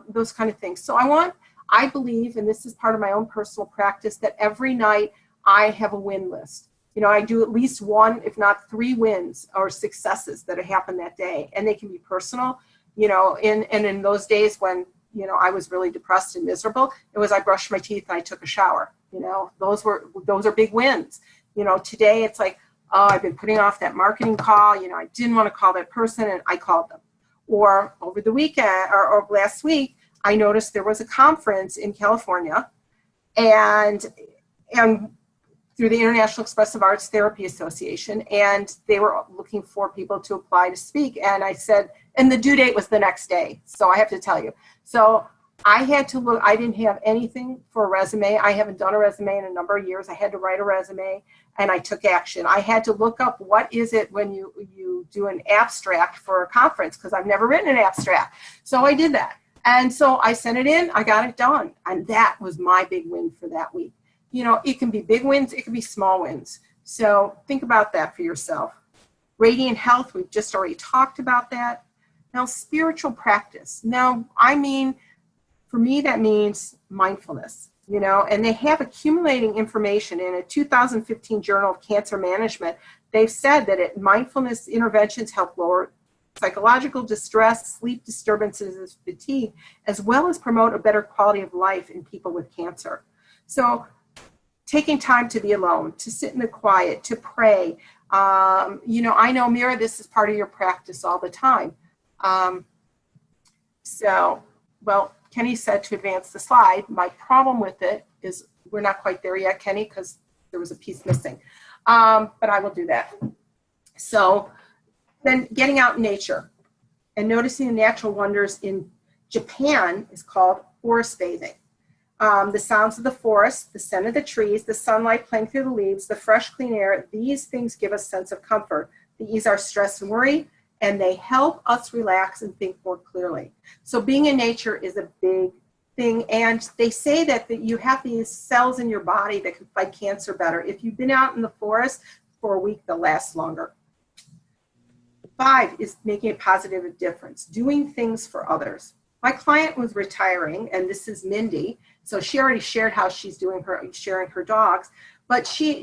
those kind of things. So I believe, and this is part of my own personal practice, that every night I have a win list. You know, I do at least 1, if not 3 wins or successes that have happened that day. And they can be personal, you know, and in those days when, you know, I was really depressed and miserable, it was I brushed my teeth and I took a shower. You know, those are big wins. You know, today it's like, oh, I've been putting off that marketing call. You know, I didn't want to call that person and I called them. Or over the weekend or last week, I noticed there was a conference in California, and through the International Expressive Arts Therapy Association, and they were looking for people to apply to speak. And I said, and the due date was the next day. So I have to tell you. So I had to look, I didn't have anything for a resume. I haven't done a resume in a number of years. I had to write a resume, and I took action. I had to look up what is it when you do an abstract for a conference, because I've never written an abstract. So I did that. And so I sent it in, I got it done. And that was my big win for that week. You know, it can be big wins, it can be small wins. So think about that for yourself. Radiant health, we've just already talked about that. Now, spiritual practice. Now, I mean, for me, that means mindfulness, you know, and they have accumulating information in a 2015 Journal of Cancer Management. They've said that mindfulness interventions help lower psychological distress, sleep disturbances, and fatigue, as well as promote a better quality of life in people with cancer. So taking time to be alone, to sit in the quiet, to pray. You know, I know, Mira, this is part of your practice all the time. Well, Kenny said to advance the slide. My problem with it is we're not quite there yet, Kenny, because there was a piece missing. But I will do that. So then getting out in nature and noticing the natural wonders in Japan is called forest bathing. The sounds of the forest, the scent of the trees, the sunlight playing through the leaves, the fresh, clean air, these things give us a sense of comfort. They ease our stress and worry, and they help us relax and think more clearly. So being in nature is a big thing. And they say that you have these cells in your body that can fight cancer better. If you've been out in the forest for a week, they'll last longer. 5 is making a positive difference, doing things for others. My client was retiring, and this is Mindy. So she already shared how she's sharing her dogs. But she,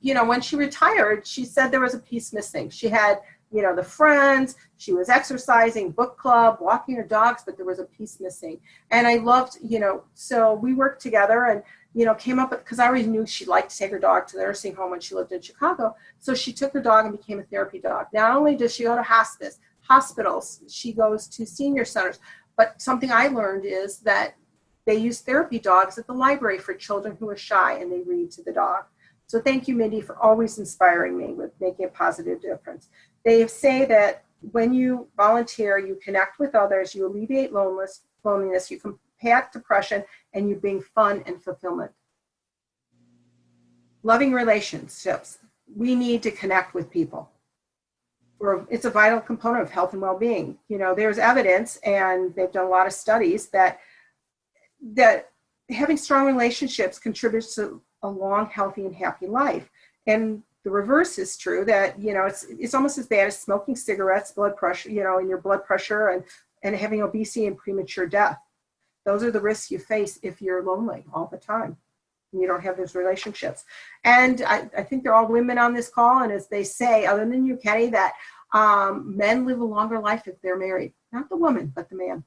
when she retired, she said there was a piece missing. She had, the friends, she was exercising, book club, walking her dogs, but there was a piece missing. And I loved, so we worked together and, came up with, because I already knew she liked to take her dog to the nursing home when she lived in Chicago. So she took her dog and became a therapy dog. Not only does she go to hospitals, she goes to senior centers, but something I learned is that they use therapy dogs at the library for children who are shy, and they read to the dog. So thank you, Mindy, for always inspiring me with making a positive difference. They say that when you volunteer, you connect with others, you alleviate loneliness, you combat depression, and you bring fun and fulfillment. Loving relationships. We need to connect with people. It's a vital component of health and well-being. There's evidence, and they've done a lot of studies that having strong relationships contributes to a long, healthy, and happy life. And the reverse is true, that, it's almost as bad as smoking cigarettes, blood pressure, and your blood pressure, and having obesity and premature death. Those are the risks you face if you're lonely all the time and you don't have those relationships. And I think they're all women on this call. And as they say, other than you, Kenny, that men live a longer life if they're married. Not the woman, but the man.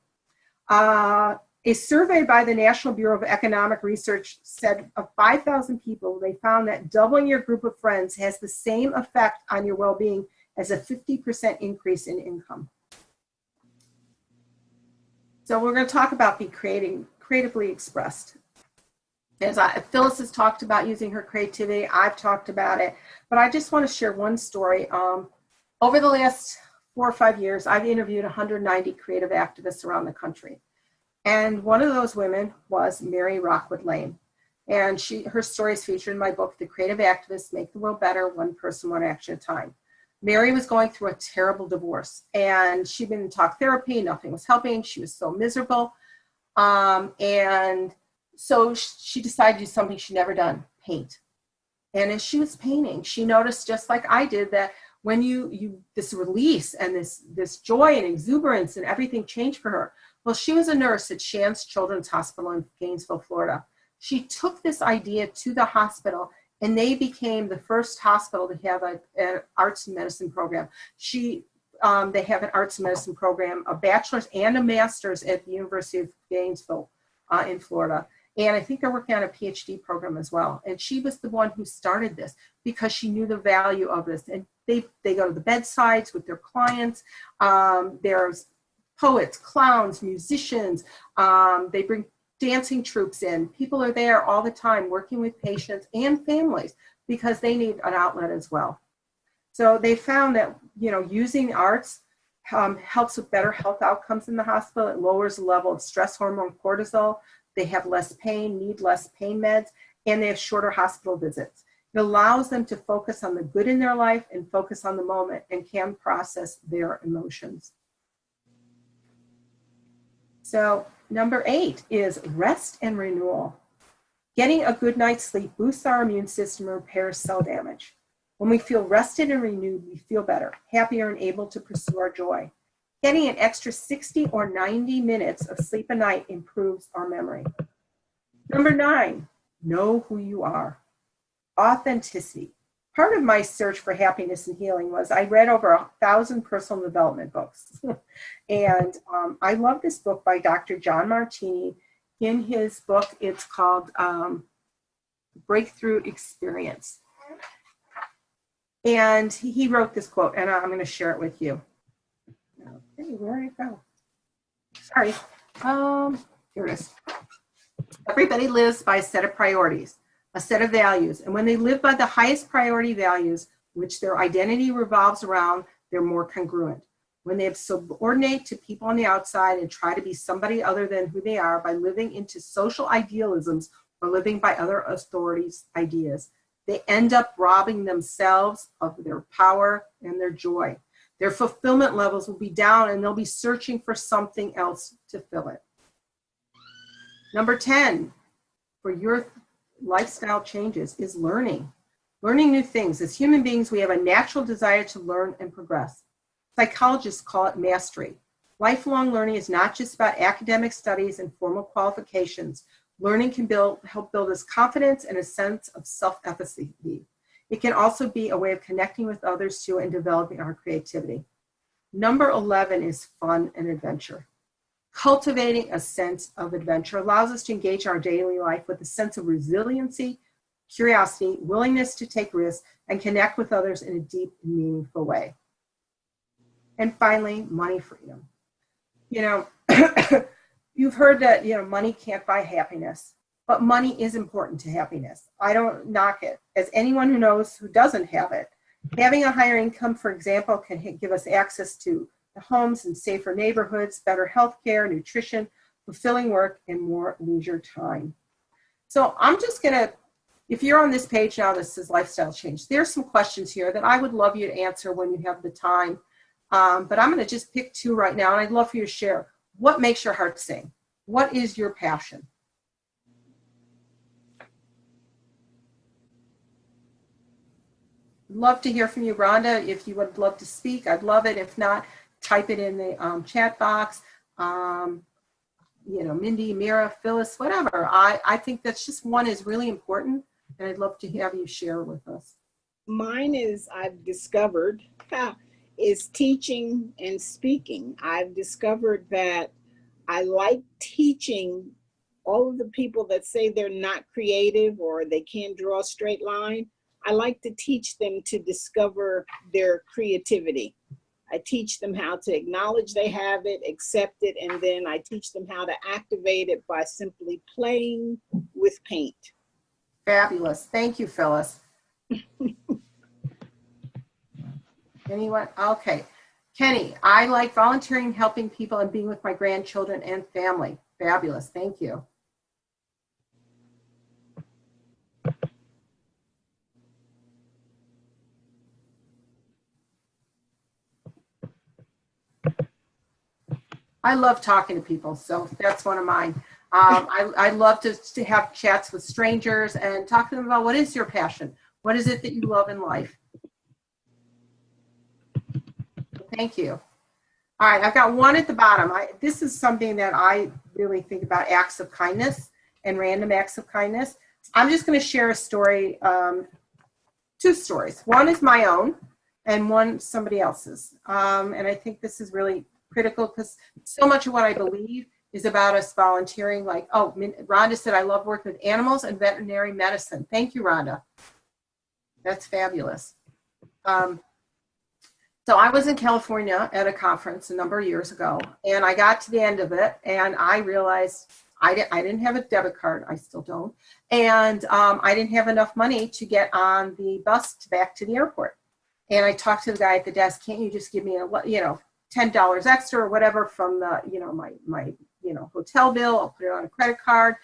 A survey by the National Bureau of Economic Research said of 5,000 people, they found that doubling your group of friends has the same effect on your well-being as a 50% increase in income. So we're going to talk about being creatively expressed. As Phyllis has talked about using her creativity, I've talked about it, but I just want to share one story. Over the last 4 or 5 years, I've interviewed 190 creative activists around the country. And one of those women was Mary Rockwood Lane. And her story is featured in my book, The Creative Activists Make the World Better, One Person, One Action at a Time. Mary was going through a terrible divorce, and she'd been in talk therapy. Nothing was helping. She was so miserable. And so she decided to do something she'd never done, paint. And as she was painting, she noticed, just like I did, that when this release and this joy and exuberance and everything changed for her. Well, she was a nurse at Shands Children's Hospital in Gainesville, Florida. She took this idea to the hospital, and they became the first hospital to have an arts and medicine program. They have an arts and medicine program, a bachelor's and a master's at the University of Gainesville in Florida. And I think they're working on a PhD program as well. And she was the one who started this because she knew the value of this. And they go to the bedsides with their clients. There's poets, clowns, musicians. They bring dancing troupes in. People are there all the time working with patients and families because they need an outlet as well. So they found that, using arts helps with better health outcomes in the hospital. It lowers the level of stress hormone cortisol. They have less pain, need less pain meds, and they have shorter hospital visits. It allows them to focus on the good in their life and focus on the moment and can process their emotions. So number 8 is rest and renewal. Getting a good night's sleep boosts our immune system and repairs cell damage. When we feel rested and renewed, we feel better, happier, and able to pursue our joy. Getting an extra 60 or 90 minutes of sleep a night improves our memory. Number 9, know who you are. Authenticity. Part of my search for happiness and healing was I read over 1,000 personal development books. And I love this book by Dr. John Martini. In his book, it's called Breakthrough Experience. And he wrote this quote, and I'm going to share it with you. Okay, where did it go? Sorry. Here it is. Everybody lives by a set of priorities, a set of values. And when they live by the highest priority values, which their identity revolves around, they're more congruent. when they subordinate to people on the outside and try to be somebody other than who they are by living into social idealisms or living by other authorities' ideas. They end up robbing themselves of their power and their joy. Their fulfillment levels will be down and they'll be searching for something else to fill it. Number 10, for your lifestyle changes is learning. Learning new things. As human beings, we have a natural desire to learn and progress. Psychologists call it mastery. Lifelong learning is not just about academic studies and formal qualifications. Learning can help build us confidence and a sense of self-efficacy. It can also be a way of connecting with others too and developing our creativity. Number 11 is fun and adventure. Cultivating a sense of adventure allows us to engage our daily life with a sense of resiliency, curiosity, willingness to take risks, and connect with others in a deep and meaningful way. And finally, money freedom. You know, you've heard that, you know, money can't buy happiness, but money is important to happiness. I don't knock it. As anyone who knows who doesn't have it, having a higher income, for example, can give us access to the homes and safer neighborhoods, better health care, nutrition, fulfilling work, and more leisure time. So I'm just going to, if you're on this page now, this is lifestyle change. There's some questions here that I would love you to answer when you have the time. But I'm going to just pick two right now, and I'd love for you to share. What makes your heart sing? What is your passion? Love to hear from you, Rhonda. If you would love to speak, I'd love it. If not, type it in the chat box. You know, Mindy, Mira, Phyllis, whatever. I think that's just one is really important, and I'd love to have you share with us. Mine is, I've discovered, is teaching and speaking. I've discovered that I like teaching all of the people that say they're not creative or they can't draw a straight line. I like to teach them to discover their creativity. I teach them how to acknowledge they have it, accept it, and then I teach them how to activate it by simply playing with paint. Fabulous. Thank you, Phyllis. Anyone? Okay. Kenny, I like volunteering, helping people, and being with my grandchildren and family. Fabulous. Thank you. I love talking to people, so that's one of mine. I love to have chats with strangers and talk to them about what is your passion? What is it that you love in life? Thank you. All right, I've got one at the bottom. This is something that I really think about, acts of kindness and random acts of kindness. I'm just going to share a story, two stories. One is my own and one somebody else's. And I think this is really critical because so much of what I believe is about us volunteering. Like, oh, Rhonda said, I love working with animals and veterinary medicine. Thank you, Rhonda. That's fabulous. So I was in California at a conference a number of years ago, and I got to the end of it, and I realized I didn't have a debit card. I still don't. And I didn't have enough money to get on the bus back to the airport. And I talked to the guy at the desk, can't you just give me $10 extra or whatever from the, my hotel bill? I'll put it on a credit card.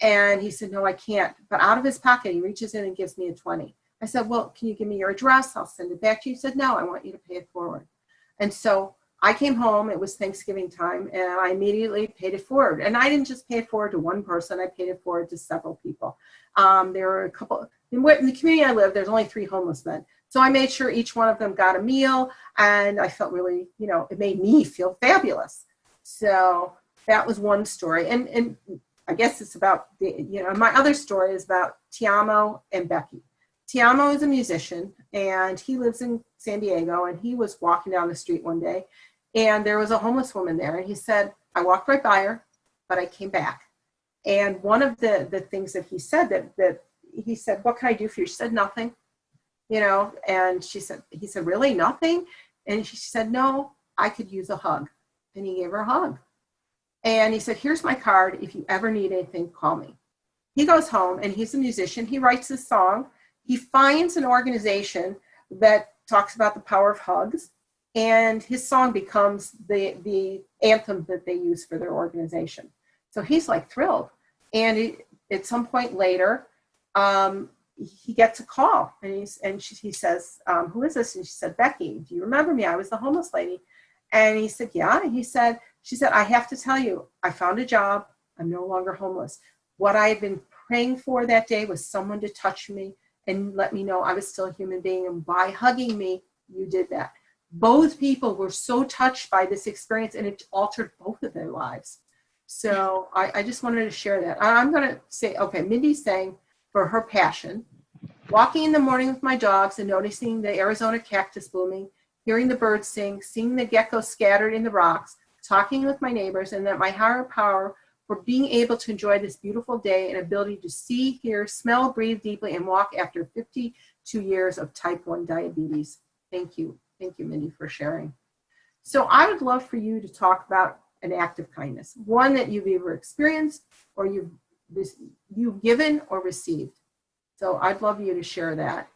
And he said, no, I can't. But out of his pocket, he reaches in and gives me a 20. I said, well, can you give me your address? I'll send it back to you. He said, no, I want you to pay it forward. And so I came home, it was Thanksgiving time, and I immediately paid it forward. And I didn't just pay it forward to one person, I paid it forward to several people. There were a couple, in the community I live, there's only 3 homeless men. So I made sure each one of them got a meal, and I felt really, it made me feel fabulous. So that was one story. And I guess it's about, my other story is about Tiamo and Becky. Tiamo is a musician, and he lives in San Diego, and he was walking down the street one day, and there was a homeless woman there, and he said, I walked right by her, but I came back. And one of the things that he said, that he said, what can I do for you? She said, nothing, and he said, really, nothing? And she said, no, I could use a hug. And he gave her a hug. And he said, here's my card. If you ever need anything, call me. He goes home, and he's a musician. He writes this song. He finds an organization that talks about the power of hugs, and his song becomes the anthem that they use for their organization. So he's like thrilled. And at some point later, he gets a call, and he says, who is this? And she said, Becky, do you remember me? I was the homeless lady. And he said, yeah. And she said, I have to tell you, I found a job. I'm no longer homeless. What I had been praying for that day was someone to touch me and let me know I was still a human being. And by hugging me, you did that. Both people were so touched by this experience, and it altered both of their lives. So I just wanted to share that. I'm going to say, okay, Mindy's saying for her passion, walking in the morning with my dogs and noticing the Arizona cactus blooming, hearing the birds sing, seeing the geckos scattered in the rocks, talking with my neighbors, and that my higher power for being able to enjoy this beautiful day and ability to see, hear, smell, breathe deeply, and walk after 52 years of type 1 diabetes. Thank you. Thank you, Mindy, for sharing. So I would love for you to talk about an act of kindness, one that you've either experienced or you've given or received. So I'd love you to share that.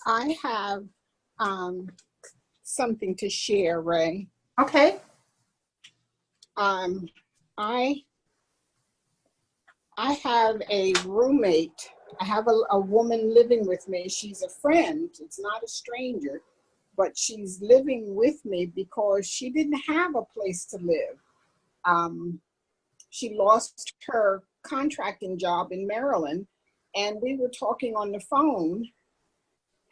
I have something to share, Ray. Okay. I have a roommate. I have a woman living with me. She's a friend. It's not a stranger, but she's living with me because she didn't have a place to live. She lost her contracting job in Maryland, and we were talking on the phone,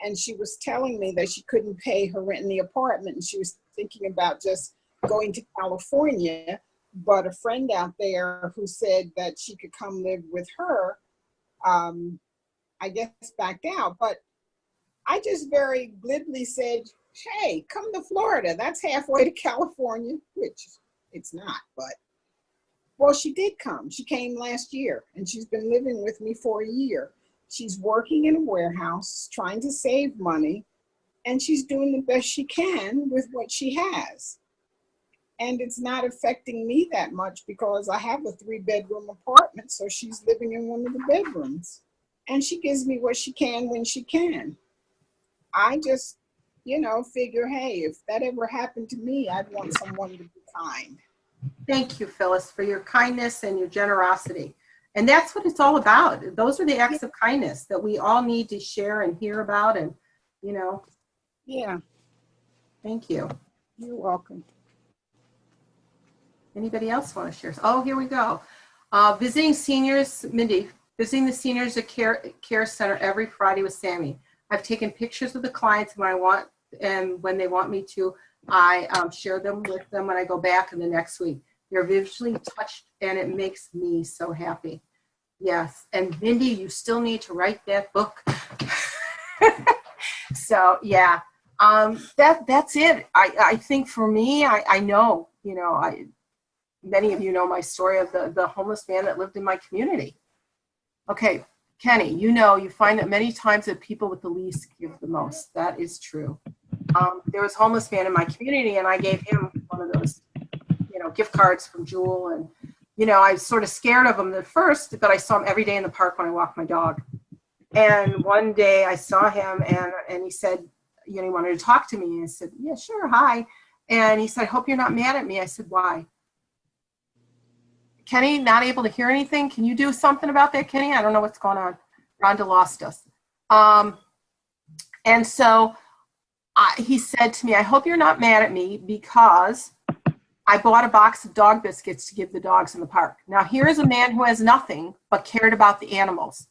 and she was telling me that she couldn't pay her rent in the apartment, and she was thinking about just going to California. But a friend out there who said that she could come live with her, I guess backed out. But I just very glibly said, hey, come to Florida. That's halfway to California, which it's not, but well, she did come. She came last year, and she's been living with me for a year. She's working in a warehouse, trying to save money, and she's doing the best she can with what she has. And it's not affecting me that much because I have a 3-bedroom apartment, so she's living in one of the bedrooms. And she gives me what she can when she can. I just, figure, hey, if that ever happened to me, I'd want someone to be kind. Thank you, Phyllis, for your kindness and your generosity. And that's what it's all about. Those are the acts of kindness that we all need to share and hear about. And, Yeah. Thank you. You're welcome. Anybody else want to share? Oh, here we go. Visiting seniors, Mindy, visiting the seniors at care center every Friday with Sammy. I've taken pictures of the clients when they want me to, I share them with them when I go back in the next week. They're visually touched, and it makes me so happy. Yes, and Mindy, you still need to write that book. So yeah, that's it. I think for me, I know, many of you know my story of the homeless man that lived in my community. Okay, Kenny, you find that many times that people with the least give the most. That is true. There was a homeless man in my community, and I gave him one of those, gift cards from Jewel. And, I was sort of scared of him at first, but I saw him every day in the park when I walked my dog. And one day I saw him, and he said, he wanted to talk to me. And I said, yeah, sure, hi. And he said, I hope you're not mad at me. I said, why? Kenny, not able to hear anything. Can you do something about that, Kenny? I don't know what's going on. Rhonda lost us. And so he said to me, I hope you're not mad at me because I bought a box of dog biscuits to give the dogs in the park. Now, here is a man who has nothing but cared about the animals.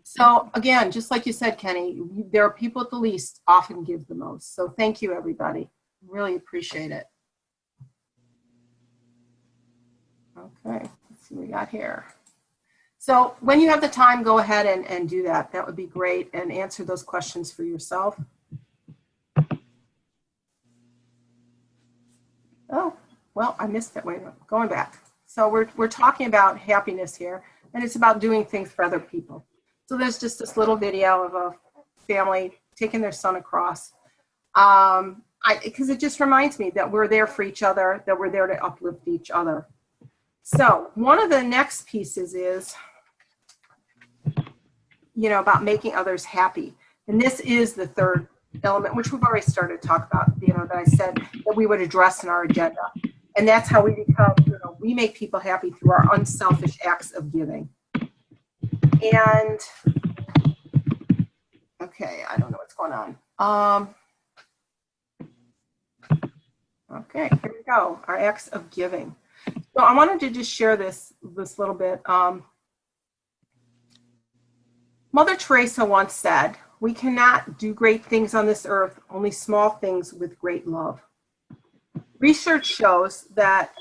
So again, just like you said, Kenny, there are people at the least often give the most. So thank you, everybody. Really appreciate it. Okay, let's see what we got here. So when you have the time, go ahead and do that. That would be great, and answer those questions for yourself. Oh, well, I missed that. Wait, going back. So we're talking about happiness here, and it's about doing things for other people. So there's just this little video of a family taking their son across. because it just reminds me that we're there for each other, that we're there to uplift each other. So one of the next pieces is, about making others happy. And this is the third element, which we've already started to talk about, that I said that we would address in our agenda. And that's how we become, we make people happy through our unselfish acts of giving. And, okay, I don't know what's going on. Okay, here we go, our acts of giving. So I wanted to just share this little bit. Mother Teresa once said, "We cannot do great things on this earth, only small things with great love." Research shows that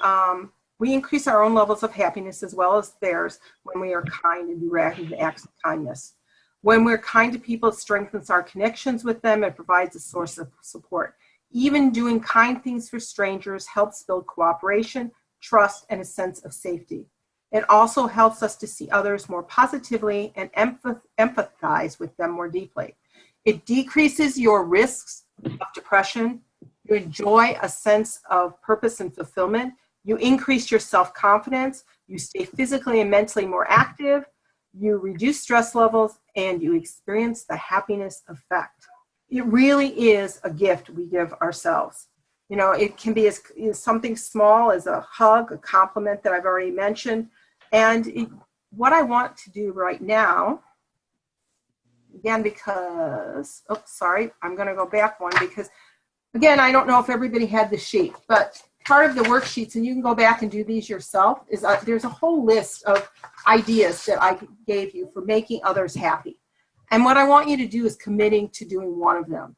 we increase our own levels of happiness as well as theirs when we are kind and do rapid acts of kindness. When we're kind to people, it strengthens our connections with them and provides a source of support. Even doing kind things for strangers helps build cooperation, trust, and a sense of safety. It also helps us to see others more positively and empathize with them more deeply. It decreases your risks of depression. You enjoy a sense of purpose and fulfillment. You increase your self-confidence. You stay physically and mentally more active. You reduce stress levels, and you experience the happiness effect. It really is a gift we give ourselves. It can be as something small as a hug, a compliment that I've already mentioned. And what I want to do right now, again, because, I'm going to go back one because, again, I don't know if everybody had the sheet, but part of the worksheets, and you can go back and do these yourself, is there's a whole list of ideas that I gave you for making others happy. And what I want you to do is committing to doing one of them,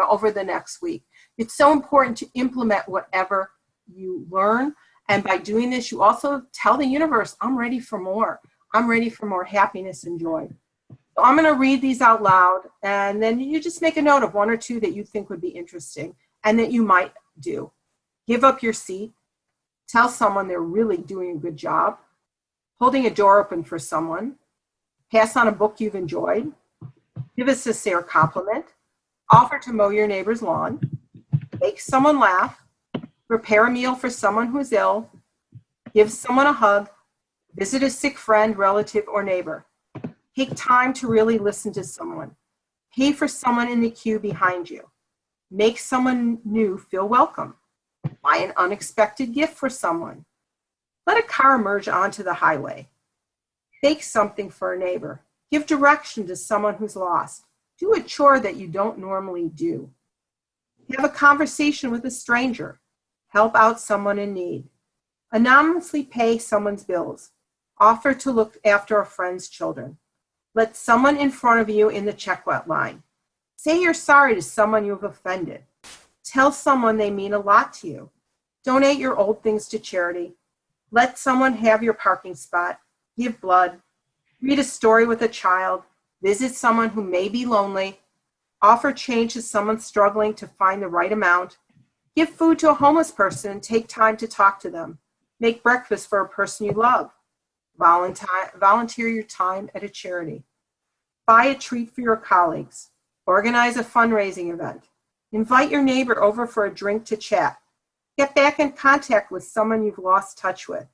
over the next week. It's so important to implement whatever you learn. And by doing this, you also tell the universe, I'm ready for more. I'm ready for more happiness and joy. So I'm going to read these out loud, and then you just make a note of one or two that you think would be interesting and that you might do. Give up your seat. Tell someone they're really doing a good job. Holding a door open for someone. Pass on a book you've enjoyed. Give a sincere compliment. Offer to mow your neighbor's lawn. Make someone laugh. Prepare a meal for someone who's ill. Give someone a hug. Visit a sick friend, relative, or neighbor. Take time to really listen to someone. Pay for someone in the queue behind you. Make someone new feel welcome. Buy an unexpected gift for someone. Let a car emerge onto the highway. Bake something for a neighbor. Give direction to someone who's lost. Do a chore that you don't normally do. Have a conversation with a stranger. Help out someone in need. Anonymously pay someone's bills. Offer to look after a friend's children. Let someone in front of you in the checkout line. Say you're sorry to someone you've offended. Tell someone they mean a lot to you. Donate your old things to charity. Let someone have your parking spot. Give blood. Read a story with a child. Visit someone who may be lonely. Offer change to someone struggling to find the right amount. Give food to a homeless person and take time to talk to them. Make breakfast for a person you love. Volunteer your time at a charity. Buy a treat for your colleagues. Organize a fundraising event. Invite your neighbor over for a drink to chat. Get back in contact with someone you've lost touch with.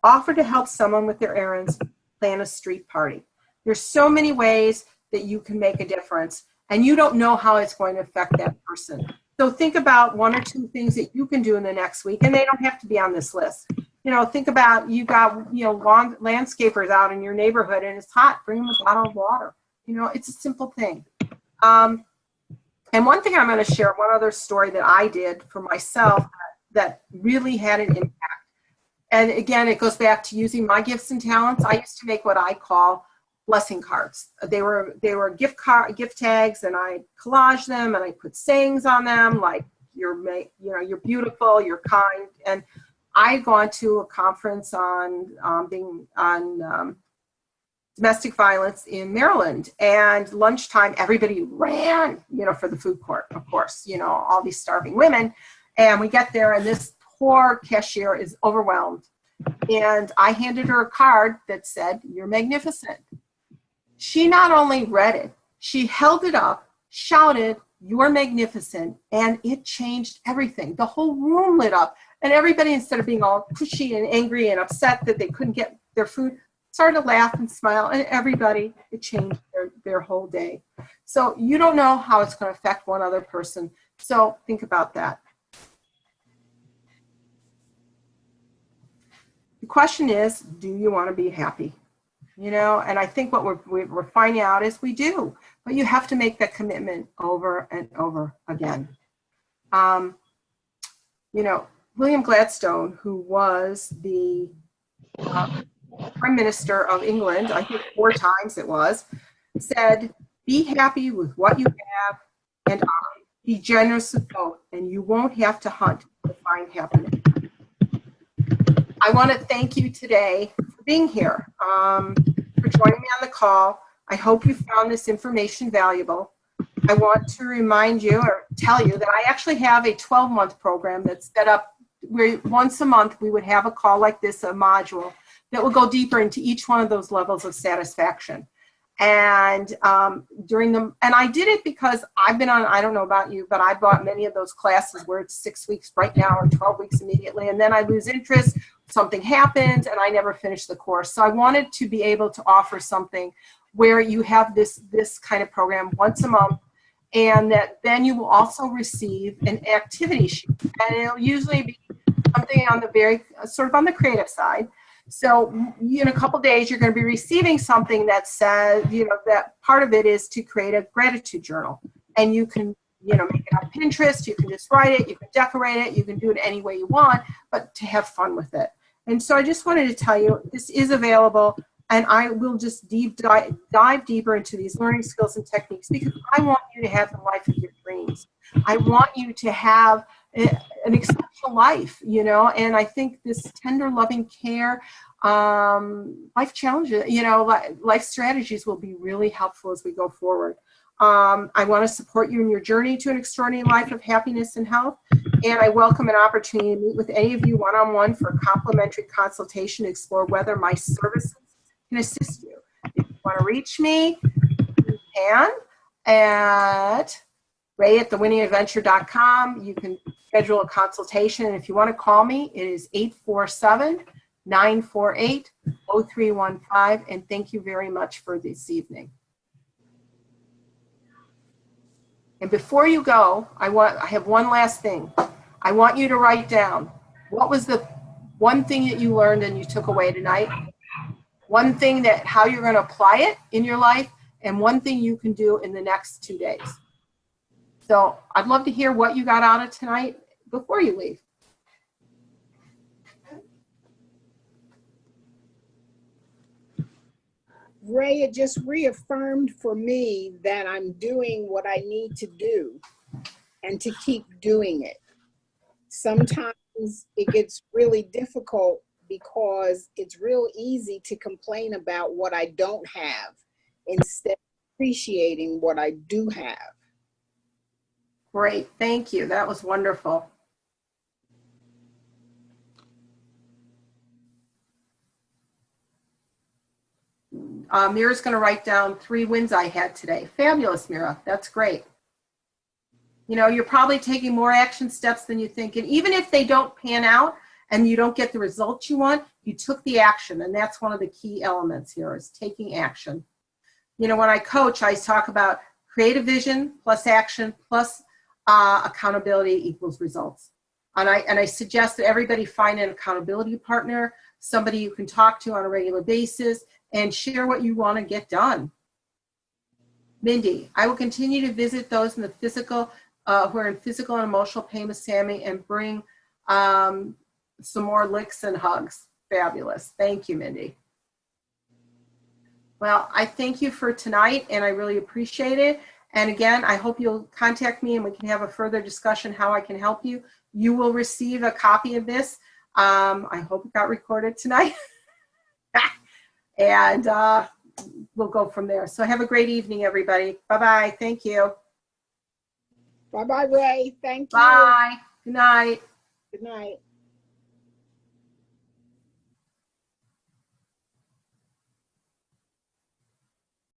Offer to help someone with their errands. Plan a street party. There's so many ways that you can make a difference, and you don't know how it's going to affect that person. So think about one or two things that you can do in the next week, and they don't have to be on this list. Think about you've got lawn landscapers out in your neighborhood and it's hot. Bring them a bottle of water. It's a simple thing. And one thing I'm going to share, one other story that I did for myself that really had an impact. And again, it goes back to using my gifts and talents. I used to make what I call blessing cards. They were gift tags, and I collaged them and I put sayings on them like you're beautiful, you're kind. And I had gone to a conference on domestic violence in Maryland, and lunchtime everybody ran, for the food court, of course, all these starving women. And we get there and this poor cashier is overwhelmed. And I handed her a card that said, "You're magnificent." She not only read it, she held it up, shouted, You are magnificent. And it changed everything. The whole room lit up. And everybody, instead of being all pushy and angry and upset that they couldn't get their food, started to laugh and smile. And everybody, it changed their whole day. So you don't know how it's going to affect one other person. So think about that. The question is, do you want to be happy? You know, and I think what we're finding out is we do, but you have to make that commitment over and over again. You know, William Gladstone, who was the Prime Minister of England, I think 4 times it was, said, be happy with what you have and be generous with both, and you won't have to hunt to find happiness. I want to thank you today for being here, for joining me on the call. I hope you found this information valuable. I want to remind you or tell you that I actually have a 12-month program that's set up where once a month we would have a call like this, a module, that will go deeper into each one of those levels of satisfaction. And and I did it because I've been on, I don't know about you, but I bought many of those classes where it's 6 weeks right now or 12 weeks immediately, and then I lose interest, something happens, and I never finish the course. So I wanted to be able to offer something where you have this kind of program once a month, and that then you will also receive an activity sheet. And it'll usually be something on the very, sort of on the creative side. So in a couple days, you're going to be receiving something that says, you know, that part of it is to create a gratitude journal. And you can, you know, make it on Pinterest, you can just write it, you can decorate it, you can do it any way you want, but to have fun with it. And so I just wanted to tell you, this is available, and I will just dive deeper into these learning skills and techniques, because I want you to have the life of your dreams. I want you to have an exceptional life, you know, and I think this tender, loving care, life challenges, you know, life strategies will be really helpful as we go forward. I want to support you in your journey to an extraordinary life of happiness and health, and I welcome an opportunity to meet with any of you one-on-one for a complimentary consultation to explore whether my services can assist you. If you want to reach me, you can at ray@thewinningadventure.com. You can schedule a consultation, and if you want to call me, it is 847-948-0315, and thank you very much for this evening. And before you go, I have one last thing. I want you to write down, what was the one thing that you learned and you took away tonight? One thing that, how you're going to apply it in your life, and one thing you can do in the next 2 days. So I'd love to hear what you got out of tonight before you leave. Ray, it just reaffirmed for me that I'm doing what I need to do and to keep doing it. Sometimes it gets really difficult because it's real easy to complain about what I don't have instead of appreciating what I do have. Great, thank you. That was wonderful. Mira's going to write down 3 wins I had today. Fabulous, Mira. That's great. You know, you're probably taking more action steps than you think. And even if they don't pan out and you don't get the results you want, you took the action. And that's one of the key elements here, is taking action. You know, when I coach, I talk about creative vision plus action plus accountability equals results. And I suggest that everybody find an accountability partner, somebody you can talk to on a regular basis, and share what you want to get done. Mindy, I will continue to visit those in the physical, who are in physical and emotional pain with Sammy, and bring some more licks and hugs. Fabulous. Thank you, Mindy. Well, I thank you for tonight, and I really appreciate it. And again, I hope you'll contact me and we can have a further discussion how I can help you. You will receive a copy of this. I hope it got recorded tonight. And we'll go from there. So have a great evening, everybody. Bye-bye. Thank you. Bye-bye, Ray. Thank you. Bye. Good night. Good night.